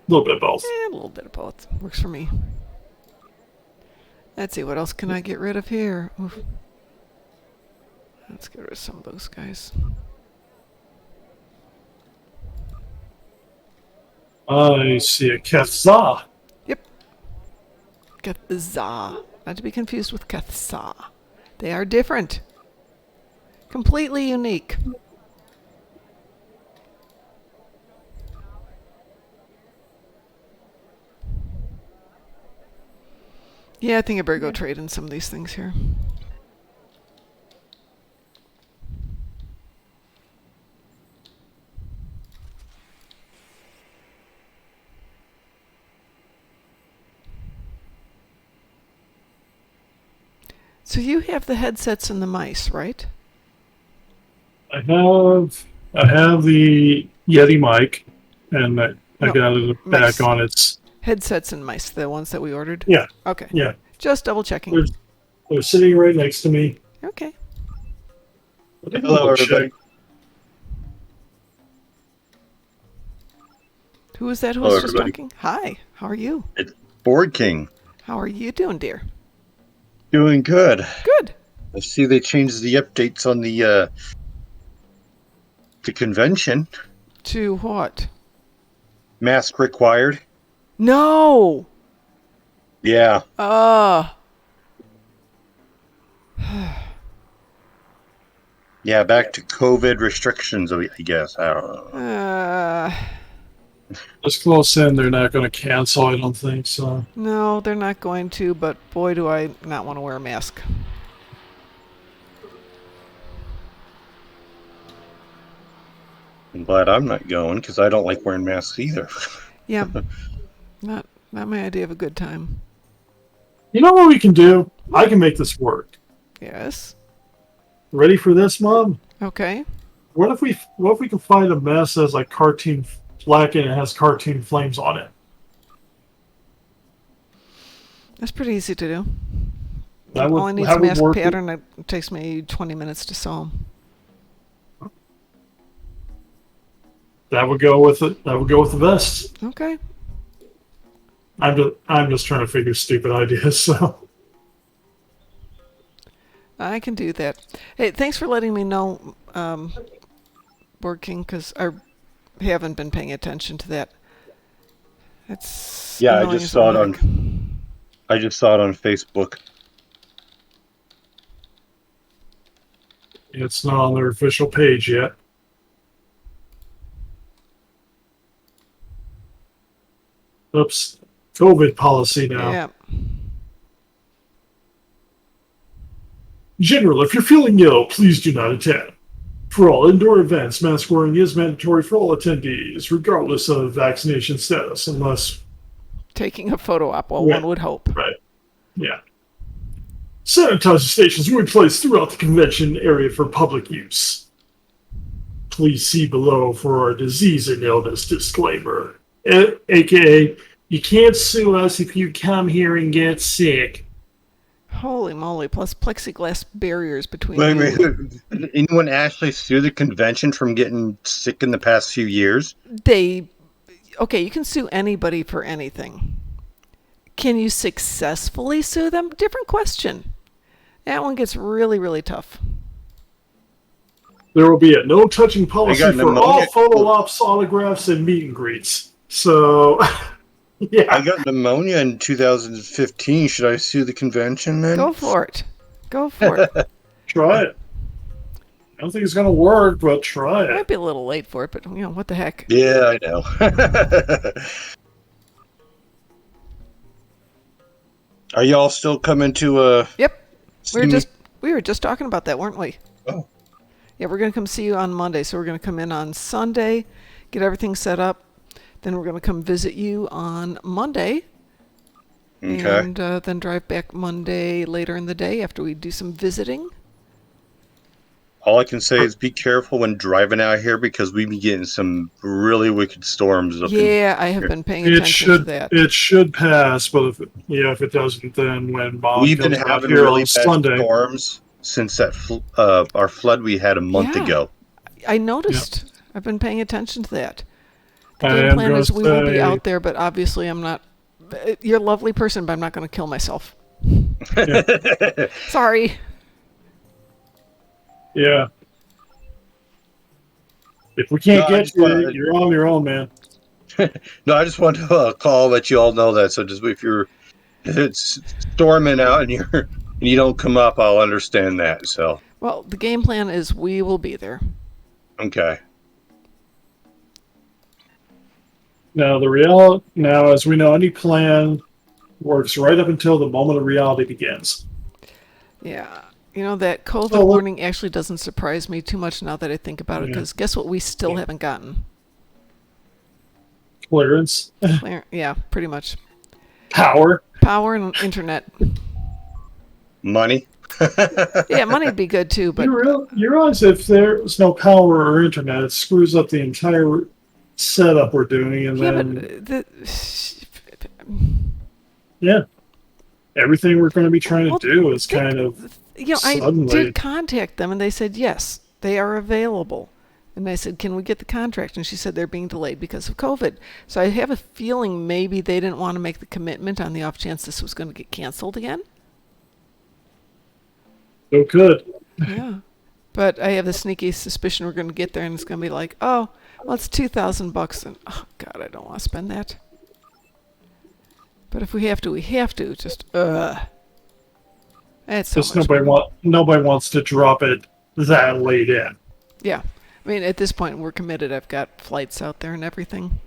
A: little bit of both.
B: A little bit of both. Works for me. Let's see, what else can I get rid of here? Oof. Let's get rid of some of those guys.
A: I see a Kethza.
B: Yep. Kethza. Not to be confused with Kethza. They are different. Completely unique. Yeah, I think I better go trade in some of these things here. So you have the headsets and the mice, right?
A: I have the Yeti mic, and I
B: No,
A: got it
B: mice.
A: back on its.
B: Headsets and mice, the ones that we ordered?
A: Yeah,
B: Okay.
A: yeah.
B: Just double checking.
A: They're sitting right next to me.
B: Okay.
F: Hello, everybody.
B: Who was that who
F: Hello,
B: was just
F: everybody.
B: talking? Hi, how are you?
F: It's Board King.
B: How are you doing, dear?
F: Doing good.
B: Good.
F: I see they changed the updates on the convention.
B: To what?
F: Mask required.
B: No!
F: Yeah. Yeah, back to COVID restrictions, I guess. I don't know.
A: This close in, they're not going to cancel. I don't think so.
B: No, they're not going to, but boy, do I not want to wear a mask.
F: I'm glad I'm not going because I don't like wearing masks either.
B: Yeah. Not my idea of a good time.
A: You know what we can do? I can make this work.
B: Yes.
A: Ready for this, Mom?
B: Okay.
A: What if we can find a mess that's like cartoon black and it has cartoon flames on it?
B: That's pretty easy to do.
A: That would,
B: All I need is
A: that
B: a
A: would
B: mask
A: work.
B: pattern. It takes me 20 minutes to sew 'em.
A: That would go with it. That would go with the vest.
B: Okay.
A: I'm just trying to figure stupid ideas. So
B: I can do that. Hey, thanks for letting me know, working, because I haven't been paying attention to that. It's
F: Yeah, I
B: annoying
F: just
B: as
F: saw it
B: all
F: on.
B: heck.
F: I just saw it on Facebook.
A: it's not on their official page yet. Oops. COVID policy now.
B: Yeah.
A: General, if you're feeling ill, please do not attend. For all indoor events, mask wearing is mandatory for all attendees, regardless of vaccination status, unless,
B: Taking a photo op, well,
A: Yeah.
B: one would hope.
A: right, yeah. Sanitizer stations will be placed throughout the convention area for public use. Please see below for our disease and illness disclaimer. AKA, you can't sue us if you come here and get sick.
B: Holy moly! Plus plexiglass barriers between
F: Wait,
B: you.
F: wait, anyone actually sue the convention from getting sick in the past few years?
B: Okay, you can sue anybody for anything. Can you successfully sue them? Different question. That one gets really, really tough.
A: There will be a no touching policy
F: got
A: for all
F: pneumonia.
A: photo ops, autographs, and meet and greets. So, yeah.
F: I got pneumonia in 2015. Should I sue the convention then?
B: Go for it. Go for it.
A: Try it. I don't think it's going to work, but try
B: Might
A: it.
B: be a little late for it, but you know what the heck.
F: Yeah, I know. Are y'all still coming to
B: Yep.
F: see me?
B: We were just talking about that, weren't we?
F: Oh.
B: Yeah, we're going to come see you on Monday. So we're going to come in on Sunday, get everything set up. Then we're going to come visit you on Monday.
F: Okay.
B: And then drive back Monday later in the day after we do some visiting.
F: All I can say is be careful when driving out here because we be getting some really wicked storms up in
B: Yeah, I have been paying
A: It
B: attention to
A: should
B: that.
A: it should pass, but if it doesn't, then when Mom
F: We've been
A: comes out
F: having
A: here
F: really
A: on
F: bad
A: Sunday,
F: storms since that our flood we had a month
B: Yeah.
F: ago.
B: I noticed. I've been paying attention to that. The
A: I
B: game
A: am
B: plan
A: gonna
B: is we will be
A: say-
B: out there, but obviously I'm not. You're a lovely person, but I'm not going to kill myself. Sorry.
A: yeah. If we can't
F: No, I
A: get
F: just
A: you,
F: wanted-
A: you're on your own, man.
F: No, I just want to call, let you all know that. So just if it's storming out and you don't come up, I'll understand that. So
B: Well, the game plan is we will be there.
F: okay.
A: Now, as we know, any plan Works right up until the moment of reality begins.
B: Yeah. You know, that COVID
A: So-
B: warning actually doesn't surprise me too much now that I think about it,
A: Yeah.
B: because guess what we still haven't gotten?
A: Clearance,
B: Yeah, pretty much.
A: power.
B: Power and internet.
F: Money.
B: Yeah, money'd be good too, but
A: You realize if there's no power or internet, it screws up the entire setup we're doing, and
B: yeah,
A: then
B: but
A: yeah, everything we're going to be trying to
B: Well,
A: do is kind of
B: you know, I
A: suddenly.
B: did contact them, and they said yes, they are available. And I said, can we get the contract? And she said they're being delayed because of COVID. So I have a feeling maybe they didn't want to make the commitment on the off chance this was going to get canceled again.
A: so good.
B: Yeah. But I have the sneaky suspicion we're going to get there and it's going to be like, oh, well, it's $2,000. And oh, God, I don't want to spend that. But if we have to, we have to. Just, It's so
A: Just
B: much money.
A: nobody wants to drop it that late in.
B: Yeah. I mean, at this point, we're committed. I've got flights out there and everything.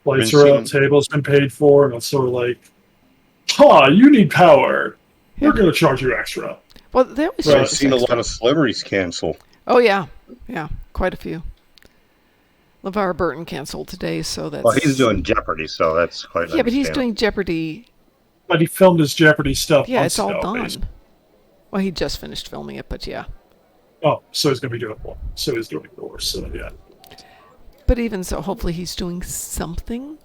A: Lights
F: Been
A: are up,
F: seeing-
A: tables been paid for, and it's sort of like, you need power. We're going to charge you extra.
B: Well, they always
A: Right.
B: charge
F: I've
B: us
F: seen a
B: extra.
F: lot of celebrities cancel.
B: Oh, yeah. Yeah, quite a few. LeVar Burton canceled today, so that's...
F: Well, he's doing Jeopardy, so that's quite.
B: Yeah, but he's
F: understandable.
B: doing Jeopardy.
A: But he filmed his Jeopardy stuff.
B: Yeah,
A: months
B: it's all
A: ago,
B: done.
A: basically.
B: Well, he just finished filming it, but yeah.
A: Oh, so he's going to be doing more. So he's doing more. So yeah.
B: But even so, hopefully he's doing something.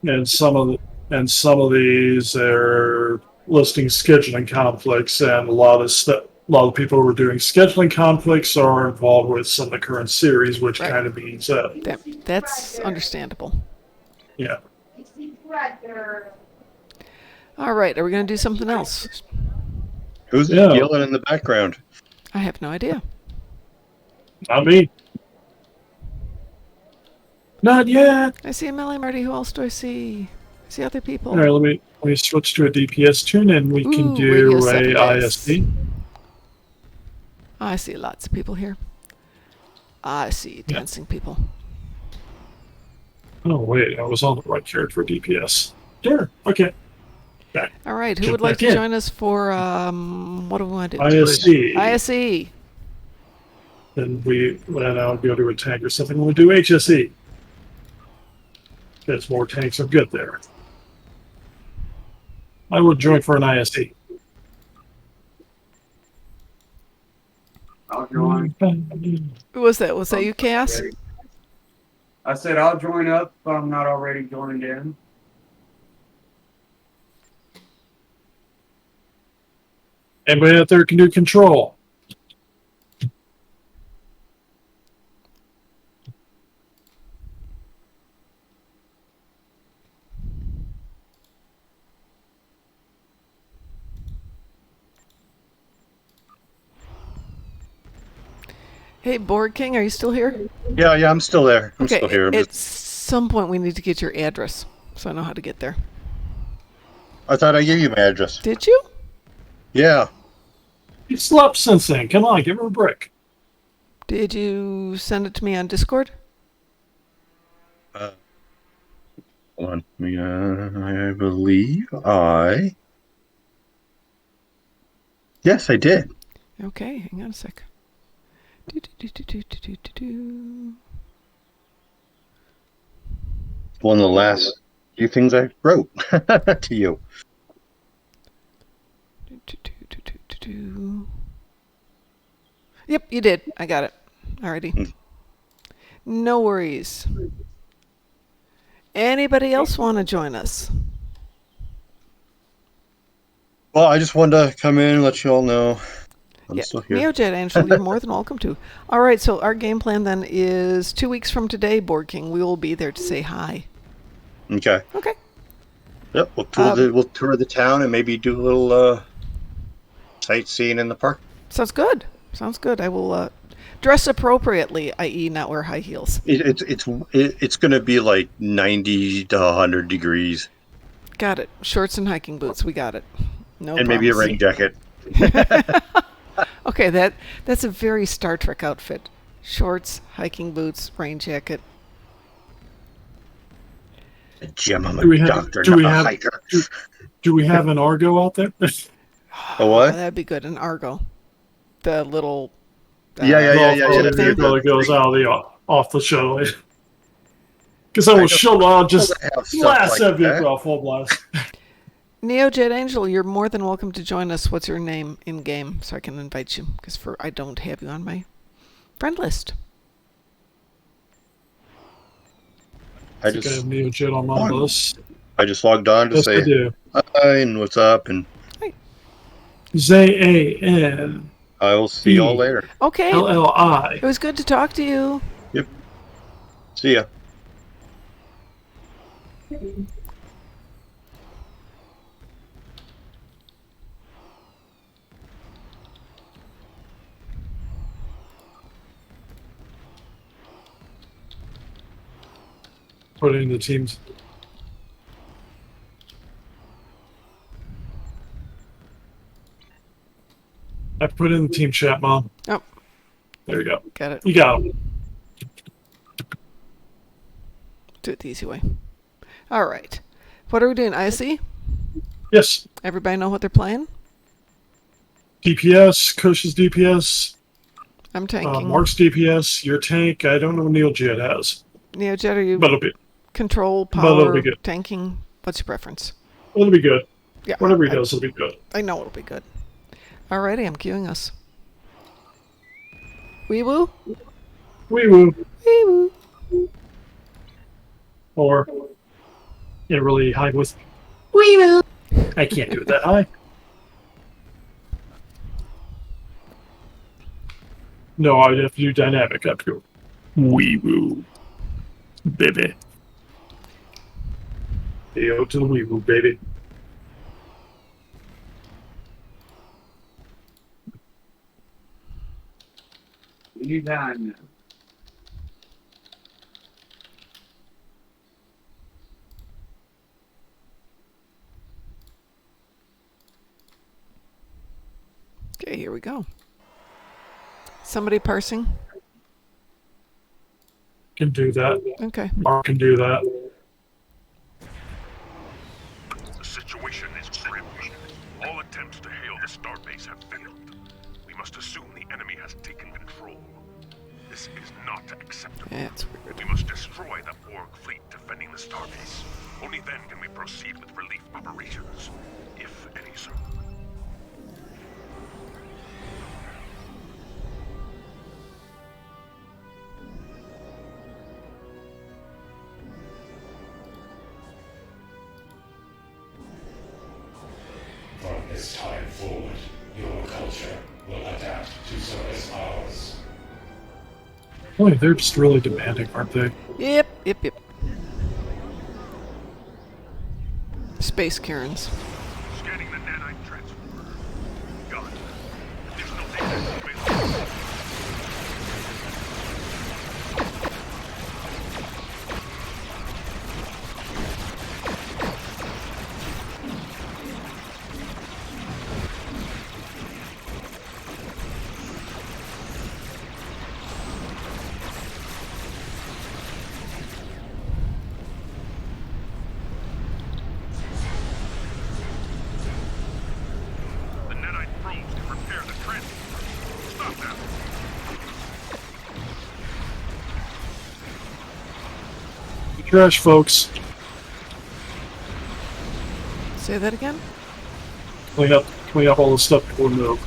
A: And some of these are listing scheduling conflicts, and a lot of people who are doing scheduling conflicts are involved with some of the current series, which
B: Right.
A: kind of means
B: That's understandable.
A: yeah.
B: All right, are we going to do something else?
F: Who's
A: Yeah.
F: yelling in the background?
B: I have no idea.
A: Not me. Not yet.
B: I see Melly Marty. Who else do I see? I see other people.
A: All right, let me switch to a DPS tune, and we can
B: Ooh,
A: do
B: Radio
A: a
B: 7 days.
A: ISD.
B: I see lots of people here. I see
A: Yeah.
B: dancing people.
A: Oh wait, I was on the right character for DPS. There. Okay. Back.
B: All right, who
A: Jump
B: would like
A: back
B: to
A: in.
B: join us for, what do we want to do?
A: ISD.
B: ISE.
A: Then I'll go to a tank or something. We'll do HSE. Because more tanks are good there. I would join for an ISD.
D: I'll join.
B: Who was that? Was that you, Cass?
D: I said I'll join up if I'm not already joined in.
A: Anybody out there can do control?
B: Hey, Board King, are you still here?
F: Yeah, I'm still there. I'm
B: Okay,
F: still here.
B: at some point we need to get your address so I know how to get there.
F: I thought I gave you my address.
B: Did you?
F: Yeah.
A: You slept since then. Come on, give her a break.
B: Did you send it to me on Discord?
F: Hold on. I believe I. Yes, I did.
B: Okay, hang on a sec. Do.
F: One of the last few things I wrote to you.
B: Do. Yep, you did. I got it. Alrighty. No worries. Anybody else want to join us?
F: Well, I just wanted to come in and let you all know I'm still here.
B: Neojet, Angel, you're more than welcome to. All right, so our game plan then is 2 weeks from today, Board King. We will be there to say hi.
F: Okay.
B: Okay.
F: Yep. We'll tour the town and maybe do a little sightseeing in the park.
B: Sounds good. Sounds good. I will dress appropriately, i.e., not wear high heels.
F: It's going to be like 90 to 100 degrees,
B: Got it. Shorts and hiking boots. We got it. No
F: and maybe a
B: problems.
F: rain jacket.
B: Okay, that's a very Star Trek outfit. Shorts, hiking boots, rain jacket.
F: Jim, I'm
A: Do we
F: a
A: have?
F: doctor,
A: Do
F: not
A: we
F: a
A: have?
F: hiker.
A: Do we have an Argo out there?
F: A what?
B: That'd be good. An Argo. The little.
F: Yeah.
A: The
B: thing.
A: vehicle that goes out of the off the shuttle. Because I will shuttle out, just
F: Have stuff
A: blast
F: like
A: that vehicle
F: that.
A: out full blast.
B: Neo Jet Angel, you're more than welcome to join us. What's your name in game so I can invite you? Because I don't have you on my friend list.
F: I
A: I think I have Neojet on my list.
F: just logged on to
A: Yes, I
F: say
A: do.
F: hi and what's up, and
A: ZAN
F: I will see y'all later.
B: Okay.
A: LLI.
B: It was good to talk to you.
F: Yep. See ya.
A: Put in the teams. I put in the team chat, Mom.
B: Oh,
A: There you go.
B: got it.
A: You got them.
B: Do it the easy way. All right. What are we doing? IC?
A: Yes.
B: Everybody know what they're playing?
A: DPS, Cush's DPS,
B: I'm tanking.
A: Mark's DPS, your tank. I don't know what Neojet has,
B: Neo Jet, are you
A: but it'll be
B: control,
A: but it'll
B: power,
A: be good.
B: tanking? What's your preference?
A: It'll be good.
B: Yeah.
A: Whatever he does, it'll be good.
B: I know it'll be good. Alrighty, I'm queuing us. Wee woo?
A: Wee woo.
B: Wee woo.
A: Or really high with wee woo. I can't do it that high. No, I'd have to do dynamic. I'd have to go wee woo, baby. Yo to the wee woo, baby.
D: Anytime.
B: Okay, here we go. Somebody parsing?
A: Can do that.
B: Okay.
A: Mark can do that.
G: The situation is grim. All attempts to hail the starbase have failed. We must assume the enemy has taken control. This is not acceptable.
B: Yeah, it's weird.
G: We must destroy the Borg fleet defending the starbase. Only then can we proceed with relief operations, if any, sir.
H: From this time forward, your culture will adapt to service ours.
A: Boy, they're just really demanding, aren't they?
B: Yep. Space Karens.
G: Scanning the nanite transformer. Gun. Additional data available. The nanite probes can repair the transformer. Stop them.
A: Trash, folks.
B: Say that again?
A: Clean up all the stuff before we move.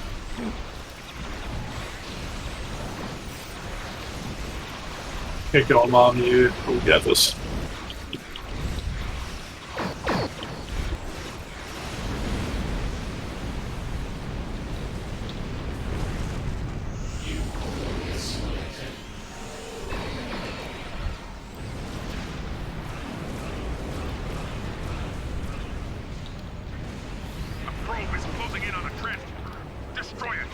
A: Okay, go on, Mom. We'll get this.
G: A probe is closing in on a transformer. Destroy it.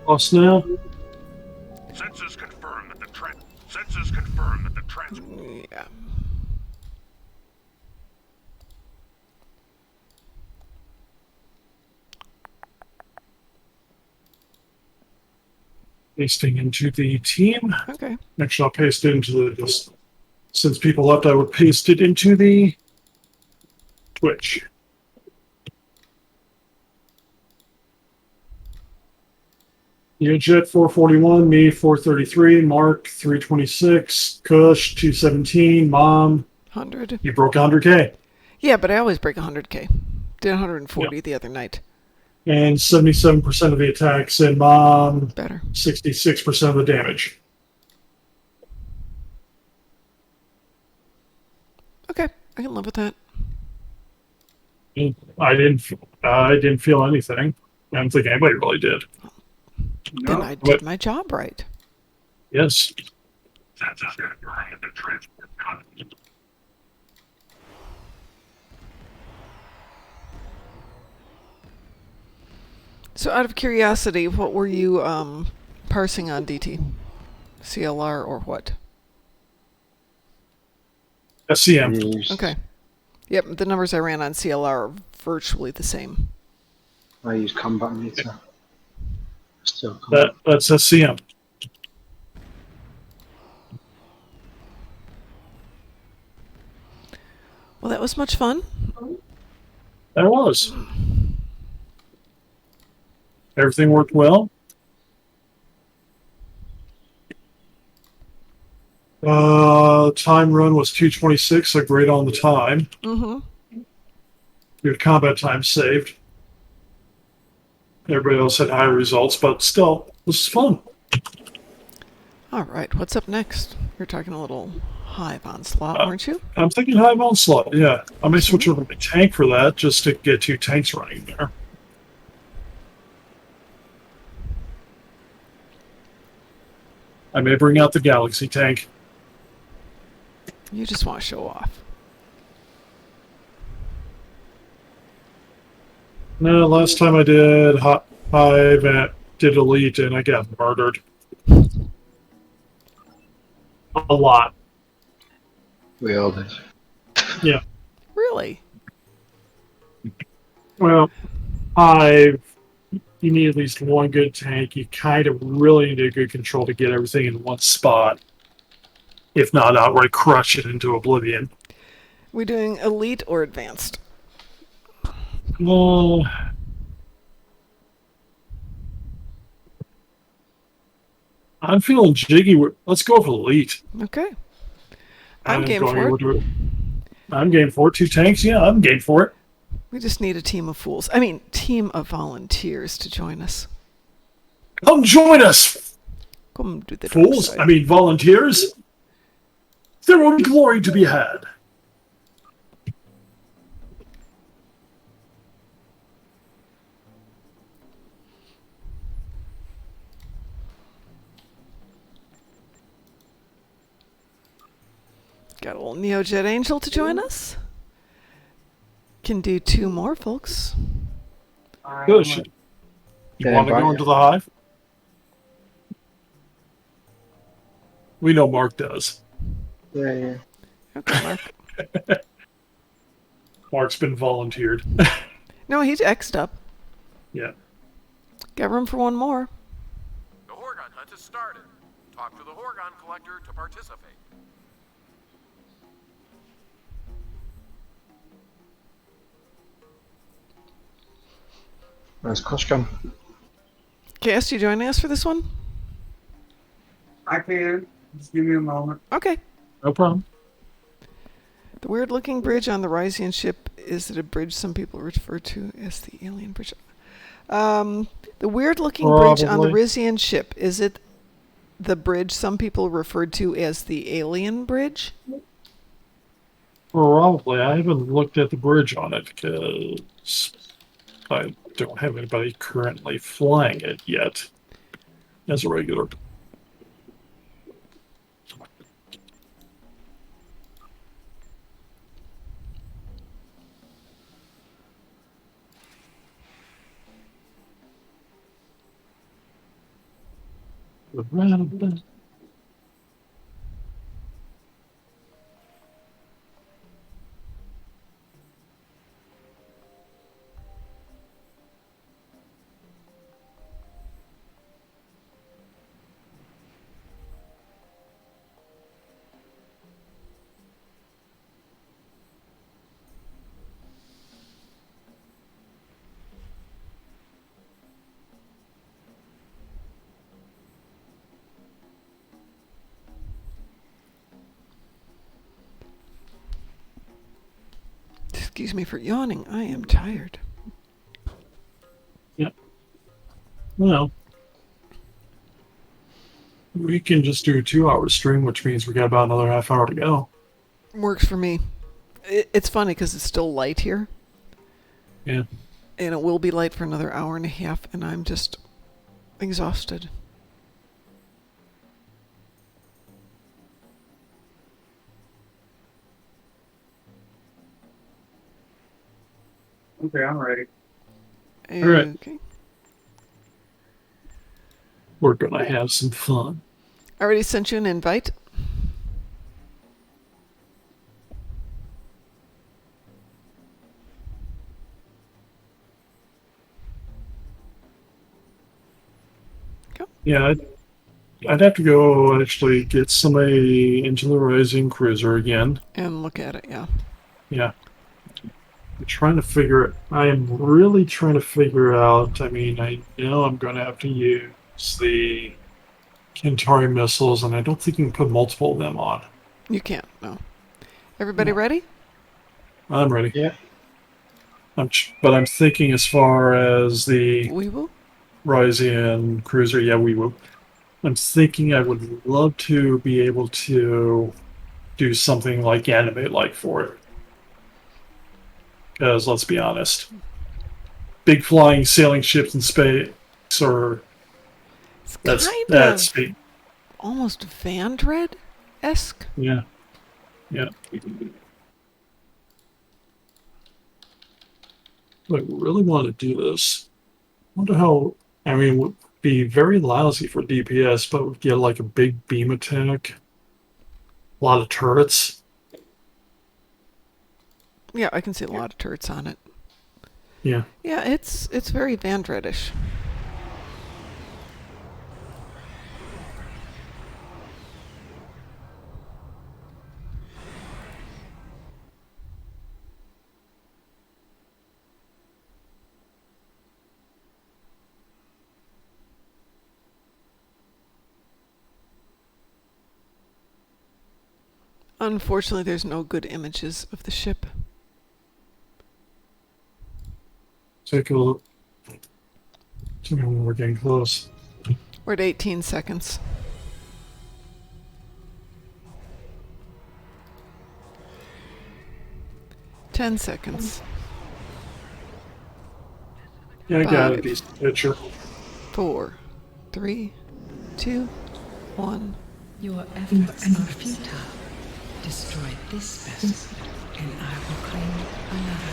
A: Lost now.
G: Sensors confirm that the trans.
B: Yeah.
A: Pasting into the team.
B: Okay.
A: Actually, I'll paste it into the. Just, since people left, I would paste it into the Twitch. Jet 441, me 433, Mark 326, Kush 217, Mom.
B: 100.
A: You broke 100K.
B: Yeah, but I always break 100K. Did 140 the other night.
A: And 77% of the attacks, and Mom
B: Better.
A: 66% of the damage.
B: Okay, I can live with that.
A: I didn't feel anything. I don't think anybody really did.
B: Then I did my job right.
A: Yes.
B: So, out of curiosity, what were you parsing on DT? CLR or what?
A: SCM.
E: Used,
B: Okay. Yep, the numbers I ran on CLR are virtually the same.
E: I use combat meter. Still combat.
A: That's SCM.
B: Well, that was much fun.
A: That was. Everything worked well. Time run was 2:26, so great on the time.
B: Mm-hmm.
A: Good combat time saved. Everybody else had higher results, but still, this is fun.
B: All right, what's up next? You're talking a little Hive Onslaught, weren't you?
A: I'm thinking Hive Onslaught, yeah. I may switch over to my tank for that, just to get 2 tanks running there. I may bring out the Galaxy tank.
B: You just want to show off.
A: No, last time I did Hive and did Elite, and I got murdered. A lot.
E: We all did.
A: Yeah.
B: Really?
A: Well, Hive, you need at least one good tank. You kind of really need a good control to get everything in one spot. If not, outright crush it into oblivion.
B: We doing elite or advanced?
A: Well, I'm feeling jiggy. Let's go for elite.
B: Okay. I'm game for it.
A: I'm game for it. 2 tanks? Yeah, I'm game for it.
B: We just need a team of fools. I mean, team of volunteers to join us.
A: Come join us,
B: Come do the dark
A: fools.
B: side.
A: I mean, volunteers. There will be glory to be had.
B: Got a little Neojet Angel to join us. Can do 2 more, folks.
A: Good. You
E: Yeah,
A: want to
E: right.
A: go into the hive? We know Mark does.
E: Yeah, yeah.
B: Okay, Mark.
A: Mark's been volunteered.
B: No, he's X'd up.
A: Yeah.
B: Got room for 1 more.
I: The Horgon hunt has started. Talk to the Horgon Collector to participate.
E: Where's Kushkan?
B: KS, you joining us for this one?
D: I can. Just give me a moment.
B: Okay.
A: No problem.
B: The weird looking bridge on the Rysian ship, is it a bridge some people refer to as the alien bridge? The weird looking bridge on the
A: Probably.
B: Rysian ship, is it the bridge some people referred to as the alien bridge?
A: Probably. I haven't looked at the bridge on it because I don't have anybody currently flying it yet as a regular.
B: Excuse me for yawning. I am tired.
A: Yep. Well, we can just do a 2-hour stream, which means we got about another half hour to go.
B: Works for me. It's funny because it's still light here.
A: Yeah.
B: And it will be light for another hour and a half, and I'm just exhausted.
D: Okay, I'm ready.
A: All right.
B: Okay.
A: We're gonna have some fun.
B: I already sent you an invite.
A: Yeah, I'd have to go actually get somebody into the Rising Cruiser again.
B: And look at it, yeah.
A: Yeah. I am really trying to figure out, I mean, I know I'm going to have to use the Kentari missiles, and I don't think you can put multiple of them on.
B: You can't, no. Everybody ready?
A: I'm ready.
E: Yeah.
A: But I'm thinking as far as the
B: We will.
A: Rising Cruiser, yeah, we will. I'm thinking I would love to be able to do something like animate-like for it. Because let's be honest, big flying sailing ships in space are
B: It's
A: that's
B: almost Vandred-esque.
A: Yeah. I really want to do this. Wonder how. I mean, it would be very lousy for DPS, but would get like a big beam attack, a lot of turrets.
B: Yeah, I can see a lot of turrets on it.
A: Yeah.
B: Yeah, it's very Vandred-ish. Unfortunately, there's no good images of the ship.
A: Take a look. We're getting close.
B: We're at 18 seconds. Ten seconds.
A: Yeah, I got a
B: 5,
A: decent picture.
B: 4, 3, 2, 1.
J: Your efforts are futile. Destroy this specimen, and I will claim another.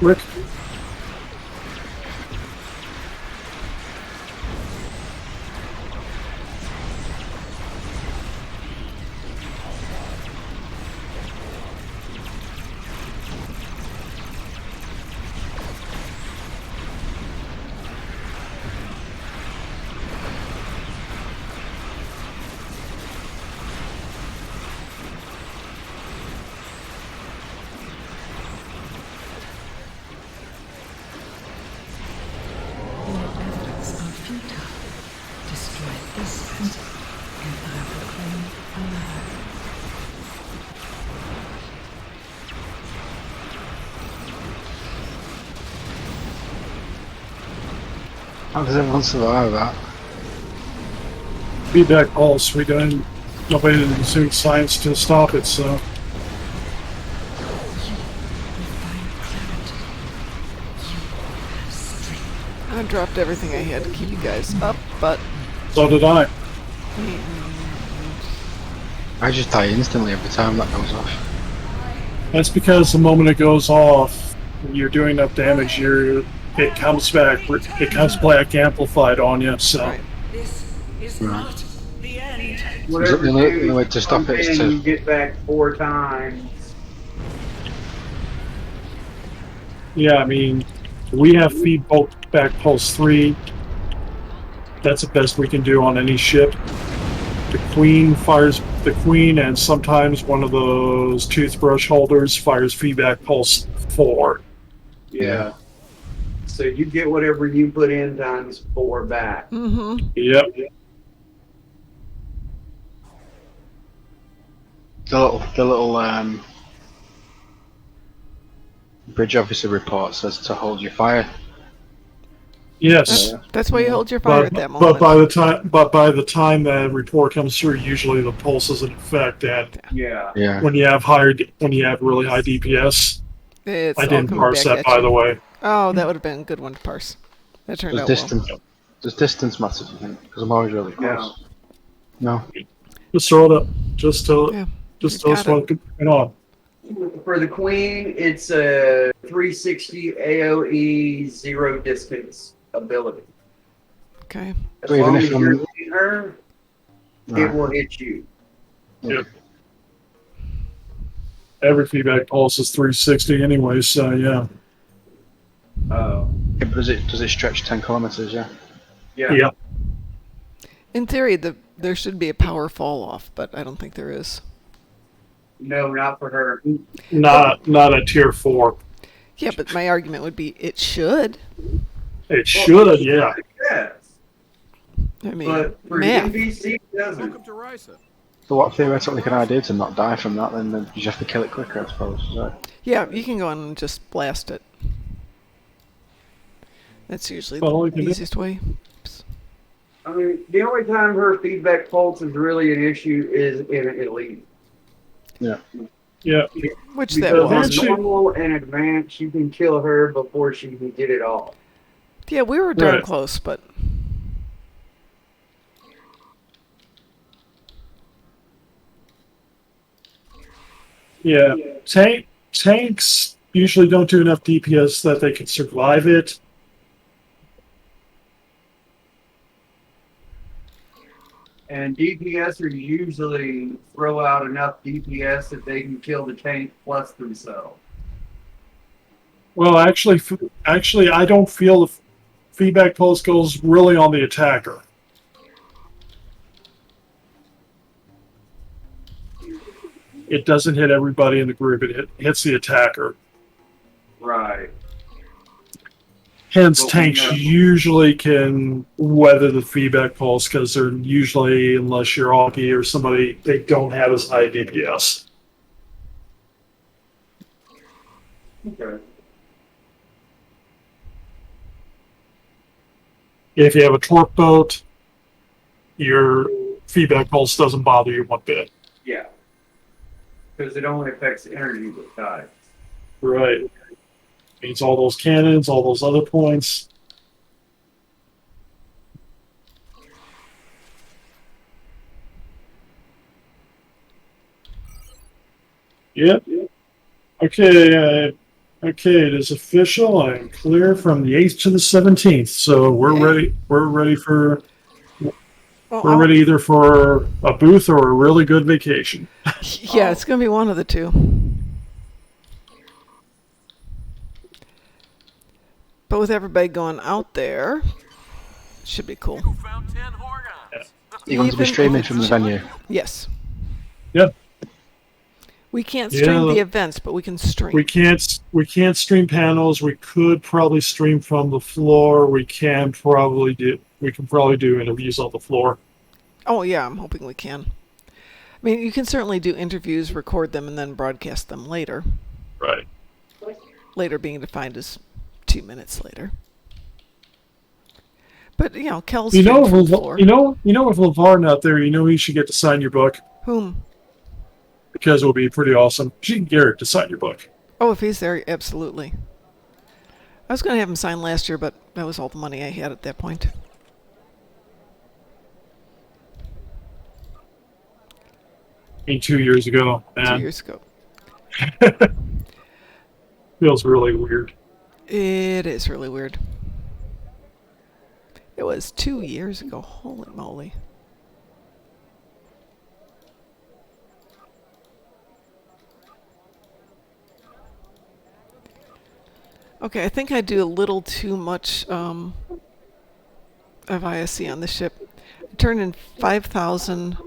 A: Rick?
J: Your efforts are futile. Destroy this vessel, and I will claim another.
E: How does everyone survive that?
A: Feedback pulse. We don't. Nobody is doing science to stop it, so.
J: You will find clarity. You have strength.
B: I dropped everything I had to keep you guys up, but
A: So did I.
E: I just die instantly every time that goes off.
A: That's because the moment it goes off, you're doing enough damage. It comes back. It comes back amplified on you. So.
B: right.
J: This is
E: Right.
J: not the end.
D: Whatever
E: the only
D: damage
E: way to stop
D: comes
E: it is
D: in,
E: to-
D: you get back 4 times.
A: Yeah, I mean, we have feedback pulse 3. That's the best we can do on any ship. The Queen fires the Queen, and sometimes one of those toothbrush holders fires feedback pulse 4.
D: Yeah. So you get whatever you put in times 4 back.
B: Mm-hmm.
A: Yep.
E: The little bridge officer report says to hold your fire.
A: Yes.
B: That's why you hold your fire
A: But,
B: at that
A: but
B: moment.
A: by the time that report comes through, usually the pulse is in effect. And
D: Yeah.
E: Yeah.
A: when you have really high DPS,
B: It's
A: I
B: all
A: didn't
B: coming
A: parse
B: back
A: that,
B: at
A: by
B: you.
A: the way.
B: Oh, that would have been a good one to parse. That turned
E: Does
B: out
E: distance does distance matter, do you think? Because I'm always really close. No.
A: Just throw it up. Just tell
B: well. Yeah.
A: Just tell us
B: Got it.
A: what's going on.
D: For the Queen, it's a 360 AoE 0 distance ability.
B: Okay.
D: As
E: So even
D: long
E: if
D: as
E: I'm-
D: you're hitting her, it
E: Right.
D: will hit you.
A: Yep. Every feedback pulse is 360 anyway, so yeah.
D: Oh.
E: Yeah, but does it stretch 10 kilometers? Yeah.
D: Yeah.
A: Yeah.
B: In theory, there should be a power fall off, but I don't think there is.
D: No, not for her.
A: Not a tier 4.
B: Yeah, but my argument would be it should.
A: It should, yeah.
D: Yes.
B: I mean,
D: But for
B: math.
D: NBC, it doesn't.
I: Welcome to Rysa.
E: So what theoretically can I do to not die from that? Then you just have to kill it quicker, I suppose. Is that...
B: Yeah, you can go on and just blast it. That's usually
A: Well,
B: the
A: you can do-
B: easiest way. Oops.
D: I mean, the only time her feedback pulse is really an issue is in Elite.
E: Yeah.
A: Yeah.
B: Which that
D: Because
B: was.
A: Actually-
D: normal and advanced, you can kill her before she can get it all.
B: Yeah, we were darn
A: Right.
B: close, but
A: Yeah. Tanks usually don't do enough DPS that they can survive it.
D: And DPSers usually throw out enough DPS that they can kill the tank plus themselves.
A: Well, actually, I don't feel the feedback pulse goes really on the attacker. It doesn't hit everybody in the group. It hits the attacker.
D: Right.
A: Hence,
D: But we
A: tanks
D: know-
A: usually can weather the feedback pulse because they're usually, unless you're Augie or somebody, they don't have as high DPS.
D: Okay.
A: If you have a torque boat, your feedback pulse doesn't bother you one bit.
D: Yeah. Because it only affects energy with time.
A: Right. Means all those cannons, all those other points. Yep. Okay, Okay, it is official. I'm clear from the 8th to the 17th, so we're
B: Yay.
A: ready. We're ready for.
B: Well,
A: We're ready either for a booth or a really good vacation.
B: yeah, it's going to be one of the two. But with everybody going out there, it should be cool.
I: You found 10 Horgons.
E: You want to be
B: Even
E: streaming
B: if
E: from the
B: it's-
E: venue?
B: Yes.
A: Yep.
B: We can't stream
A: Yeah.
B: the events, but we can stream.
A: We can't stream panels. We could probably stream from the floor. We can probably do interviews on the floor.
B: Oh, yeah, I'm hoping we can. I mean, you can certainly do interviews, record them, and then broadcast them later.
A: Right.
B: Later being defined as 2 minutes later. But, Kel's
A: You know,
B: streamed from the floor.
A: with LeVar out there, he should get to sign your book
B: Whom?
A: because it will be pretty awesome. You can get Garrett to sign your book.
B: Oh, if he's there, absolutely. I was going to have him sign last year, but that was all the money I had at that point.
A: I mean, 2 years ago,
B: 2
A: man.
B: years ago.
A: Feels really weird.
B: It is really weird. It was 2 years ago. Holy moly. Okay, I think I do a little too much of ISC on the ship. I turned in 5,000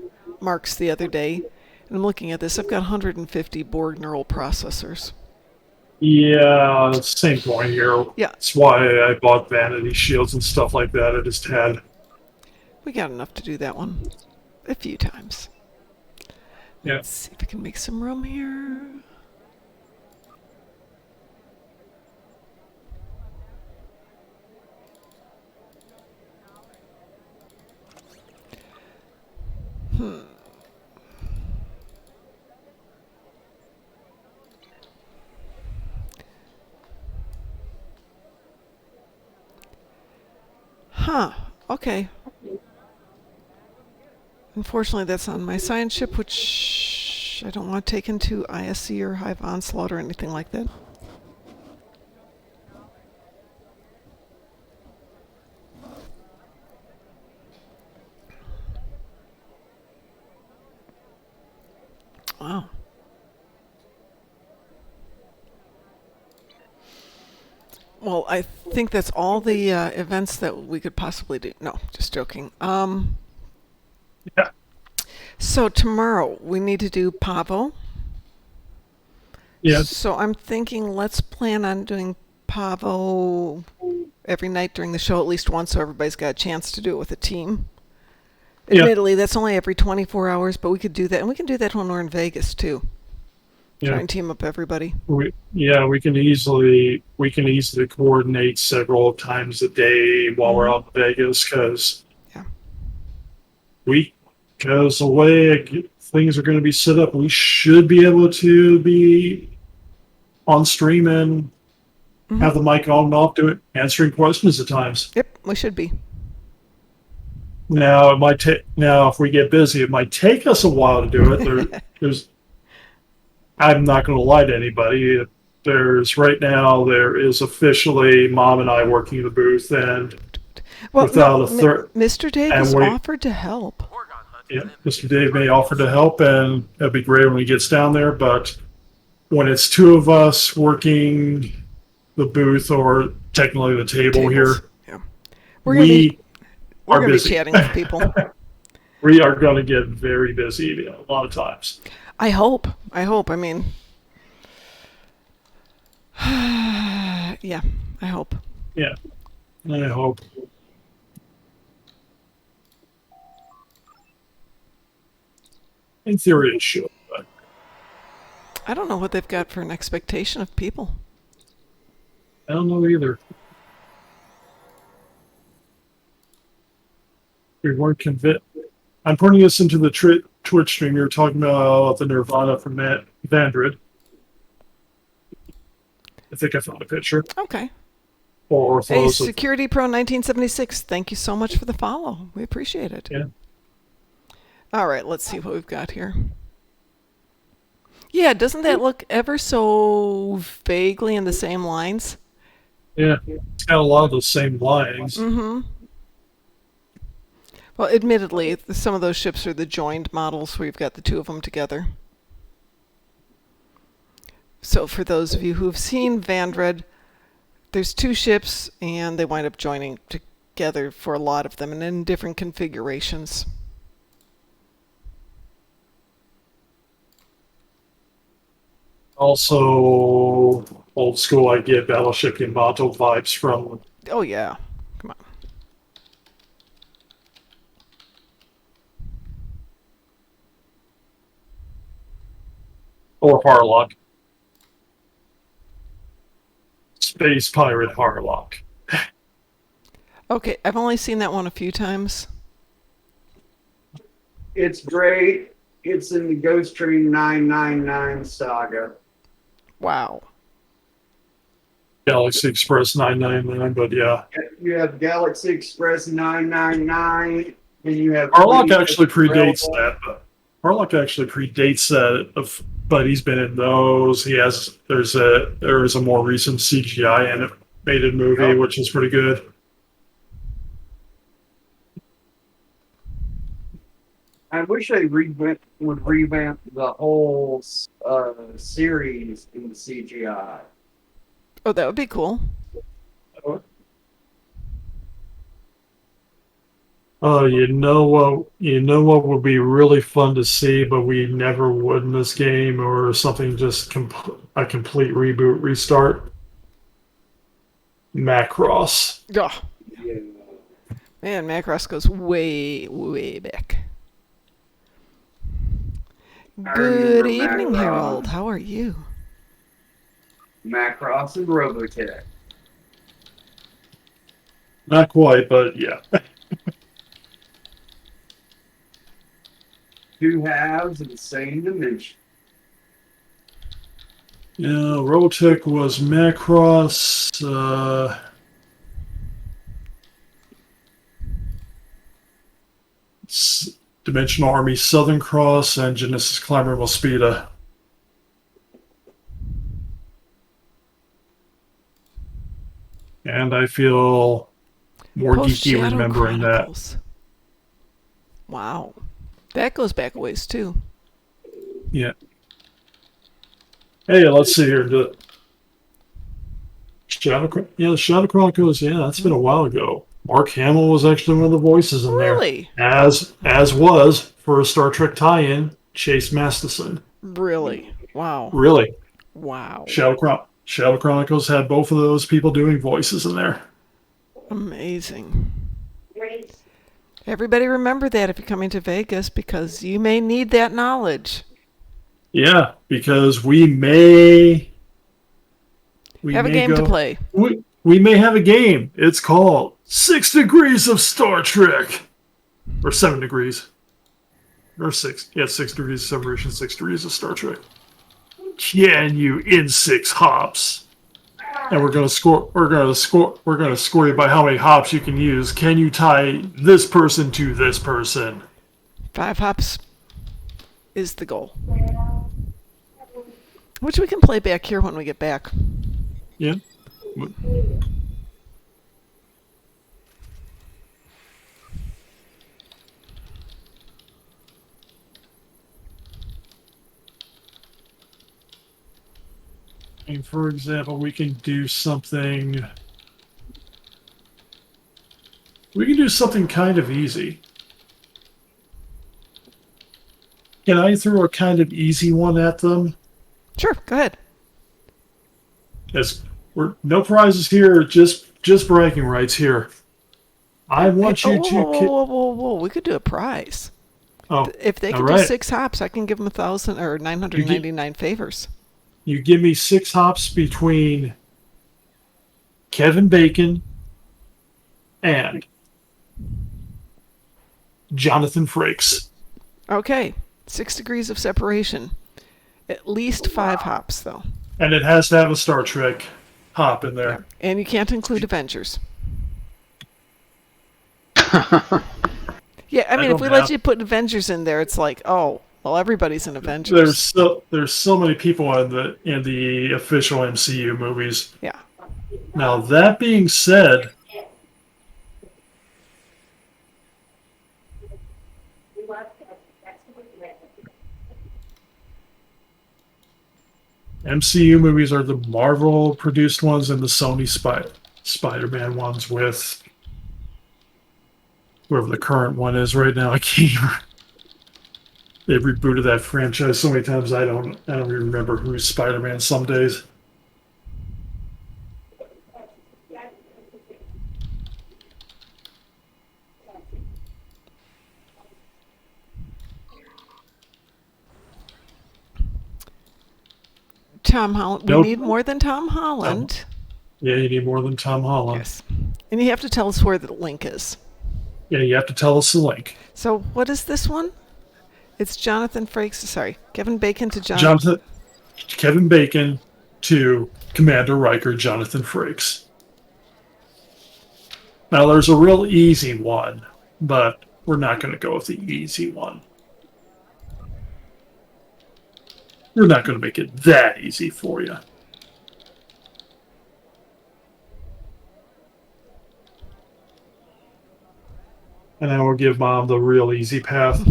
B: marks the other day, and I'm looking at this. I've got 150 Borg neural processors.
A: Yeah, same point here.
B: Yeah.
A: That's why I bought vanity shields and stuff like that. I just had.
B: We got enough to do that one a few times.
A: Yeah.
B: Let's see if we can make some room here. Huh. Okay. Unfortunately, that's on my science ship, which I don't want to take into ISC or Hive Onslaught or anything like that. Wow. Well, I think that's all the events that we could possibly do. No, just joking.
A: Yeah.
B: So tomorrow we need to do Pavo.
A: Yes.
B: So I'm thinking let's plan on doing Pavo every night during the show, at least once, so everybody's got a chance to do it with a team.
A: Yeah.
B: Admittedly, that's only every 24 hours, but we could do that, and we can do that when we're in Vegas too.
A: Yeah.
B: Try and team up everybody.
A: We can easily coordinate several times a day while we're out in Vegas because the way things are going to be set up, we should be able to be on stream and have the mic on and off, do it, answering questions at times.
B: Yep, we should be.
A: Now it might take. Now if we get busy, it might take us a while to do it. I'm not going to lie to anybody. There is officially Mom and I working the booth, and without a third,
B: Mr. Dave has offered to help.
A: Yeah, Mr. Dave may offer to help, and that'd be great when he gets down there. But when it's two of us working the booth or technically the table here,
B: we're
A: are
B: going to
A: busy.
B: be chatting with people.
A: We are going to get very busy a lot of times.
B: I hope. I mean, yeah, I hope.
A: Yeah, I hope. In theory, it should. But
B: I don't know what they've got for an expectation of people.
A: I don't know either. We weren't convinced. I'm putting this into the Twitch stream. You were talking about the Nirvana from Vandred. I think I found a picture.
B: Okay.
A: Or
B: Hey, Security Pro 1976, thank you so much for the follow. We appreciate it.
A: Yeah.
B: All right, let's see what we've got here. Yeah, doesn't that look ever so vaguely in the same lines?
A: Yeah, it's got a lot of the same lines.
B: Mm-hmm. Well, admittedly, some of those ships are the joined models where you've got the two of them together. So for those of you who have seen Vandred, there's two ships, and they wind up joining together for a lot of them, and in different configurations.
A: Also, old school, I get Battleship Yamato vibes from.
B: Oh, yeah. Come on.
A: Or Harlock. Space Pirate Harlock.
B: Okay, I've only seen that one a few times.
D: It's great. It's in the Ghost Train 999 saga.
B: Wow.
A: Galaxy Express 999, but yeah.
D: You have Galaxy Express 999, and you have...
A: Harlock actually predates that. Harlock actually predates that, but he's been in those. There is a more recent CGI animated movie, which is pretty good.
D: I wish they would revamp the whole series in CGI.
B: Oh, that would be cool.
A: Oh, you know what would be really fun to see, but we never would in this game, or something just a complete reboot, restart. Macross.
B: Oh. Yeah. Man, Macross goes way, way back. Good evening,
D: Macross.
B: Harold. How are you?
D: Macross and Robotech.
A: Not quite, but yeah.
D: Two halves of the same dimension.
A: Yeah, Robotech was Macross. Dimensional Army Southern Cross and Genesis Climber Mospeada. And I feel more geeky remembering that.
B: Wow. That goes back a ways too.
A: Yeah. Hey, let's see here. The Shadow Chronicles, yeah, that's been a while ago. Mark Hamill was actually one of the voices in there.
B: Really?
A: As was for a Star Trek tie-in, Chase Masterson.
B: Really? Wow.
A: Really?
B: Wow.
A: Shadow Chronicles had both of those people doing voices in there.
B: Amazing. Great. Everybody remember that if you're coming to Vegas, because you may need that knowledge.
A: Yeah, because we may
B: have a game to play.
A: We may have a game. It's called 6 Degrees of Star Trek. Or 7 degrees. Or 6. Yeah, 6 degrees of separation, 6 degrees of Star Trek. Can you in 6 hops? And we're gonna score you by how many hops you can use. Can you tie this person to this person?
B: 5 hops is the goal. Which we can play back here when we get back.
A: Yeah. And for example, we can do something kind of easy. Can I throw a kind of easy one at them?
B: Sure, go ahead.
A: Yes, no prizes here, just bragging rights here. I want you to...
B: Whoa. We could do a prize.
A: Oh,
B: if they can do 6 hops, I can give them 1,000 or 999 favors.
A: You give me 6 hops between Kevin Bacon and Jonathan Frakes.
B: Okay, 6 degrees of separation. At least 5 hops, though.
A: And it has to have a Star Trek hop in there.
B: Yeah. And you can't include Avengers. Yeah, I mean, if we let you put Avengers in there, it's like, oh, Well, everybody's an Avengers.
A: There's so many people in the official MCU movies.
B: Yeah.
A: Now that being said, MCU movies are the Marvel produced ones and the Sony Spider-Man ones with whoever the current one is right now. I can't even. They've rebooted that franchise so many times I don't even remember who's Spider-Man some days.
B: Tom Holland.
A: Nope.
B: We need more than Tom Holland.
A: Yeah, you need more than Tom Holland.
B: Yes. And you have to tell us where the link is.
A: Yeah, you have to tell us the link.
B: So what is this one? It's Jonathan Frakes. Sorry, Kevin Bacon to Jonathan.
A: Kevin Bacon to Commander Riker, Jonathan Frakes. Now, there's a real easy one, but we're not going to go with the easy one. We're not going to make it that easy for you. And then we'll give Mom the real easy path.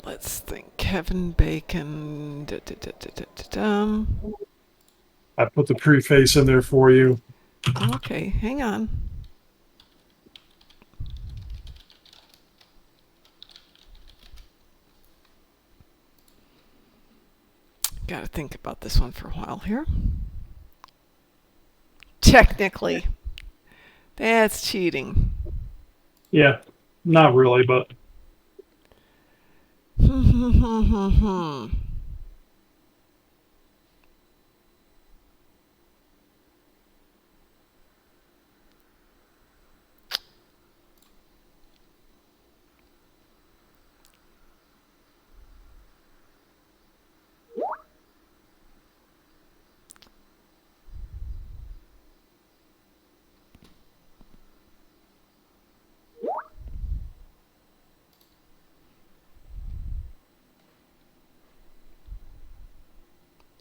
B: Let's think. Kevin Bacon.
A: I put the preface in there for you.
B: Okay, hang on. Got to think about this one for a while here. Technically, that's cheating.
A: Yeah, not really, but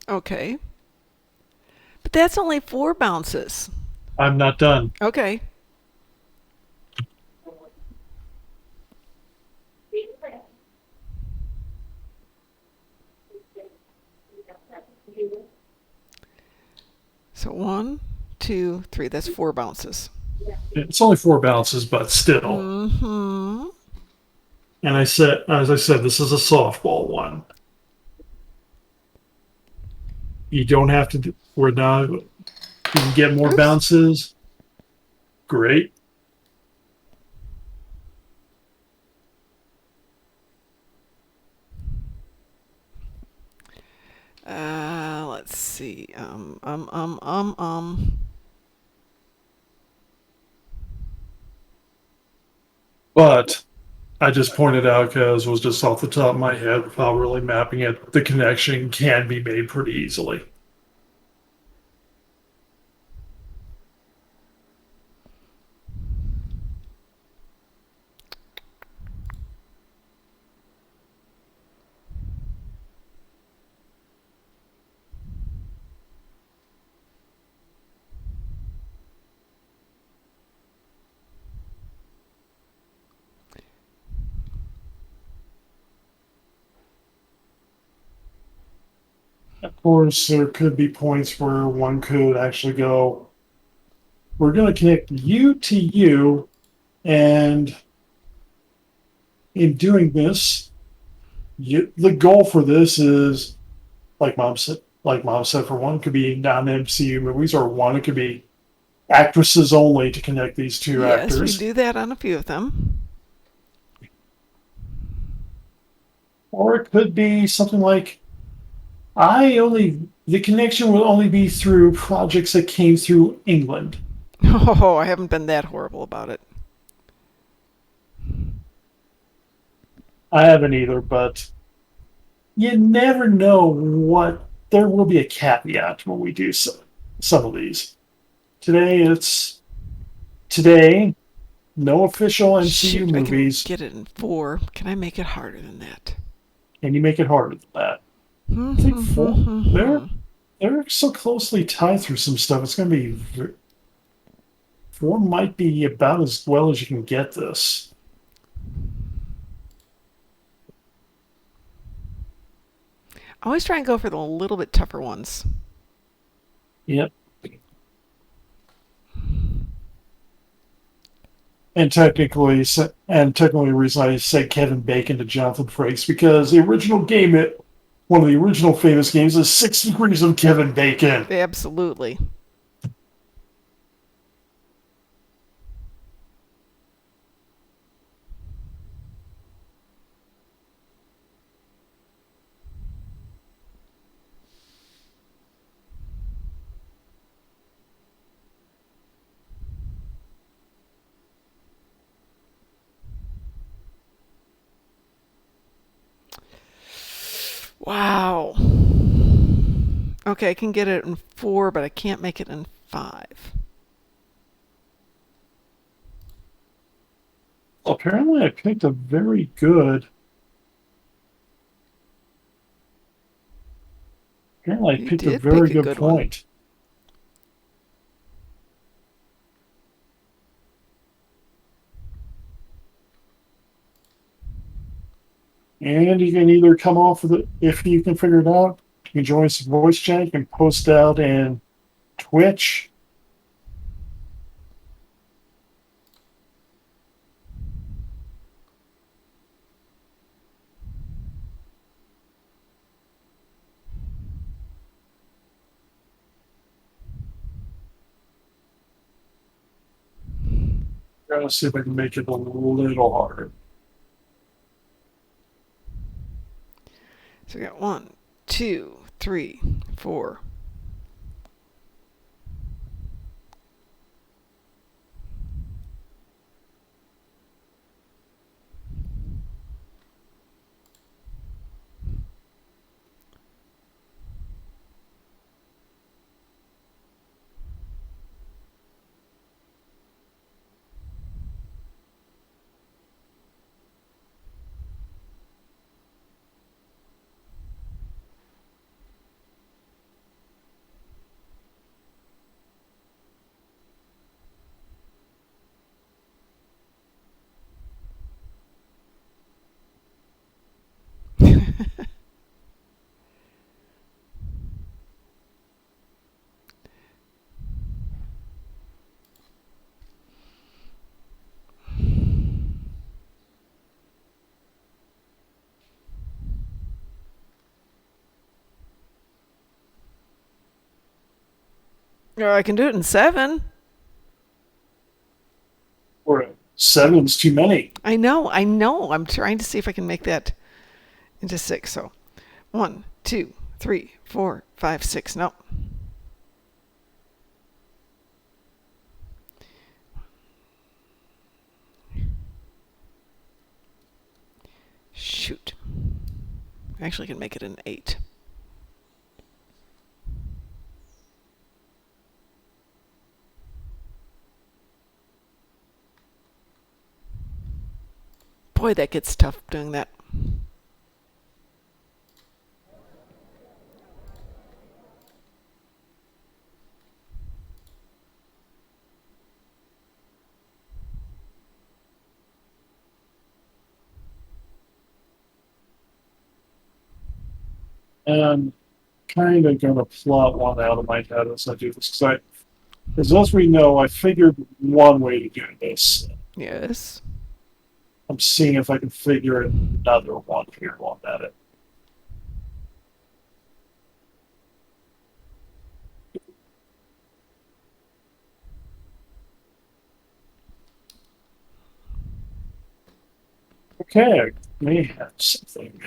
B: Okay. But that's only 4 bounces.
A: I'm not done.
B: Okay. So 1, 2, 3. That's 4 bounces.
A: It's only 4 bounces, but still.
B: Mm-hmm.
A: And as I said, this is a softball one. You don't have to. We're not. You can get more bounces. Great.
B: Let's see.
A: But I just pointed out because it was just off the top of my head without really mapping it. The connection can be made pretty easily. Of course, there could be points where one could actually go, we're going to connect you to you, and in doing this, the goal for this is, like Mom said, for one, it could be non-MCU movies, or one, it could be actresses only to connect these two actors.
B: Yes, we do that on a few of them.
A: Or it could be something like, the connection will only be through projects that came through England.
B: Oh, I haven't been that horrible about it.
A: I haven't either, but you never know there will be a caveat when we do some of these. Today, no official MCU
B: Shoot,
A: movies.
B: I can get it in 4. Can I make it harder than that?
A: And you make it harder than that. I think 4. They're so closely tied through some stuff. It's going to be 4 might be about as well as you can get this.
B: I always try and go for the little bit tougher ones.
A: Yep. And technically, the reason I say Kevin Bacon to Jonathan Frakes because the original game, one of the original famous games, is 6 Degrees of Kevin Bacon.
B: Absolutely. Wow. Okay, I can get it in 4, but I can't make it in 5.
A: Apparently, I picked a very good. Apparently, I picked a very good point. And you can either come off with it if you can figure it out. You can join us in voice chat. You can post out in Twitch. I'm gonna see if I can make it a little harder.
B: So we got 1, 2, 3, 4. Or I can do it in 7.
A: Or 7's too many.
B: I know. I'm trying to see if I can make that into 6. So 1, 2, 3, 4, 5, 6. No. Shoot. I actually can make it an 8. Boy, that gets tough doing that.
A: And I'm kind of going to plot one out of my head as I do this. Because as we know, I figured one way to do this.
B: Yes.
A: I'm seeing if I can figure another one here while I'm at it. Okay, I may have something.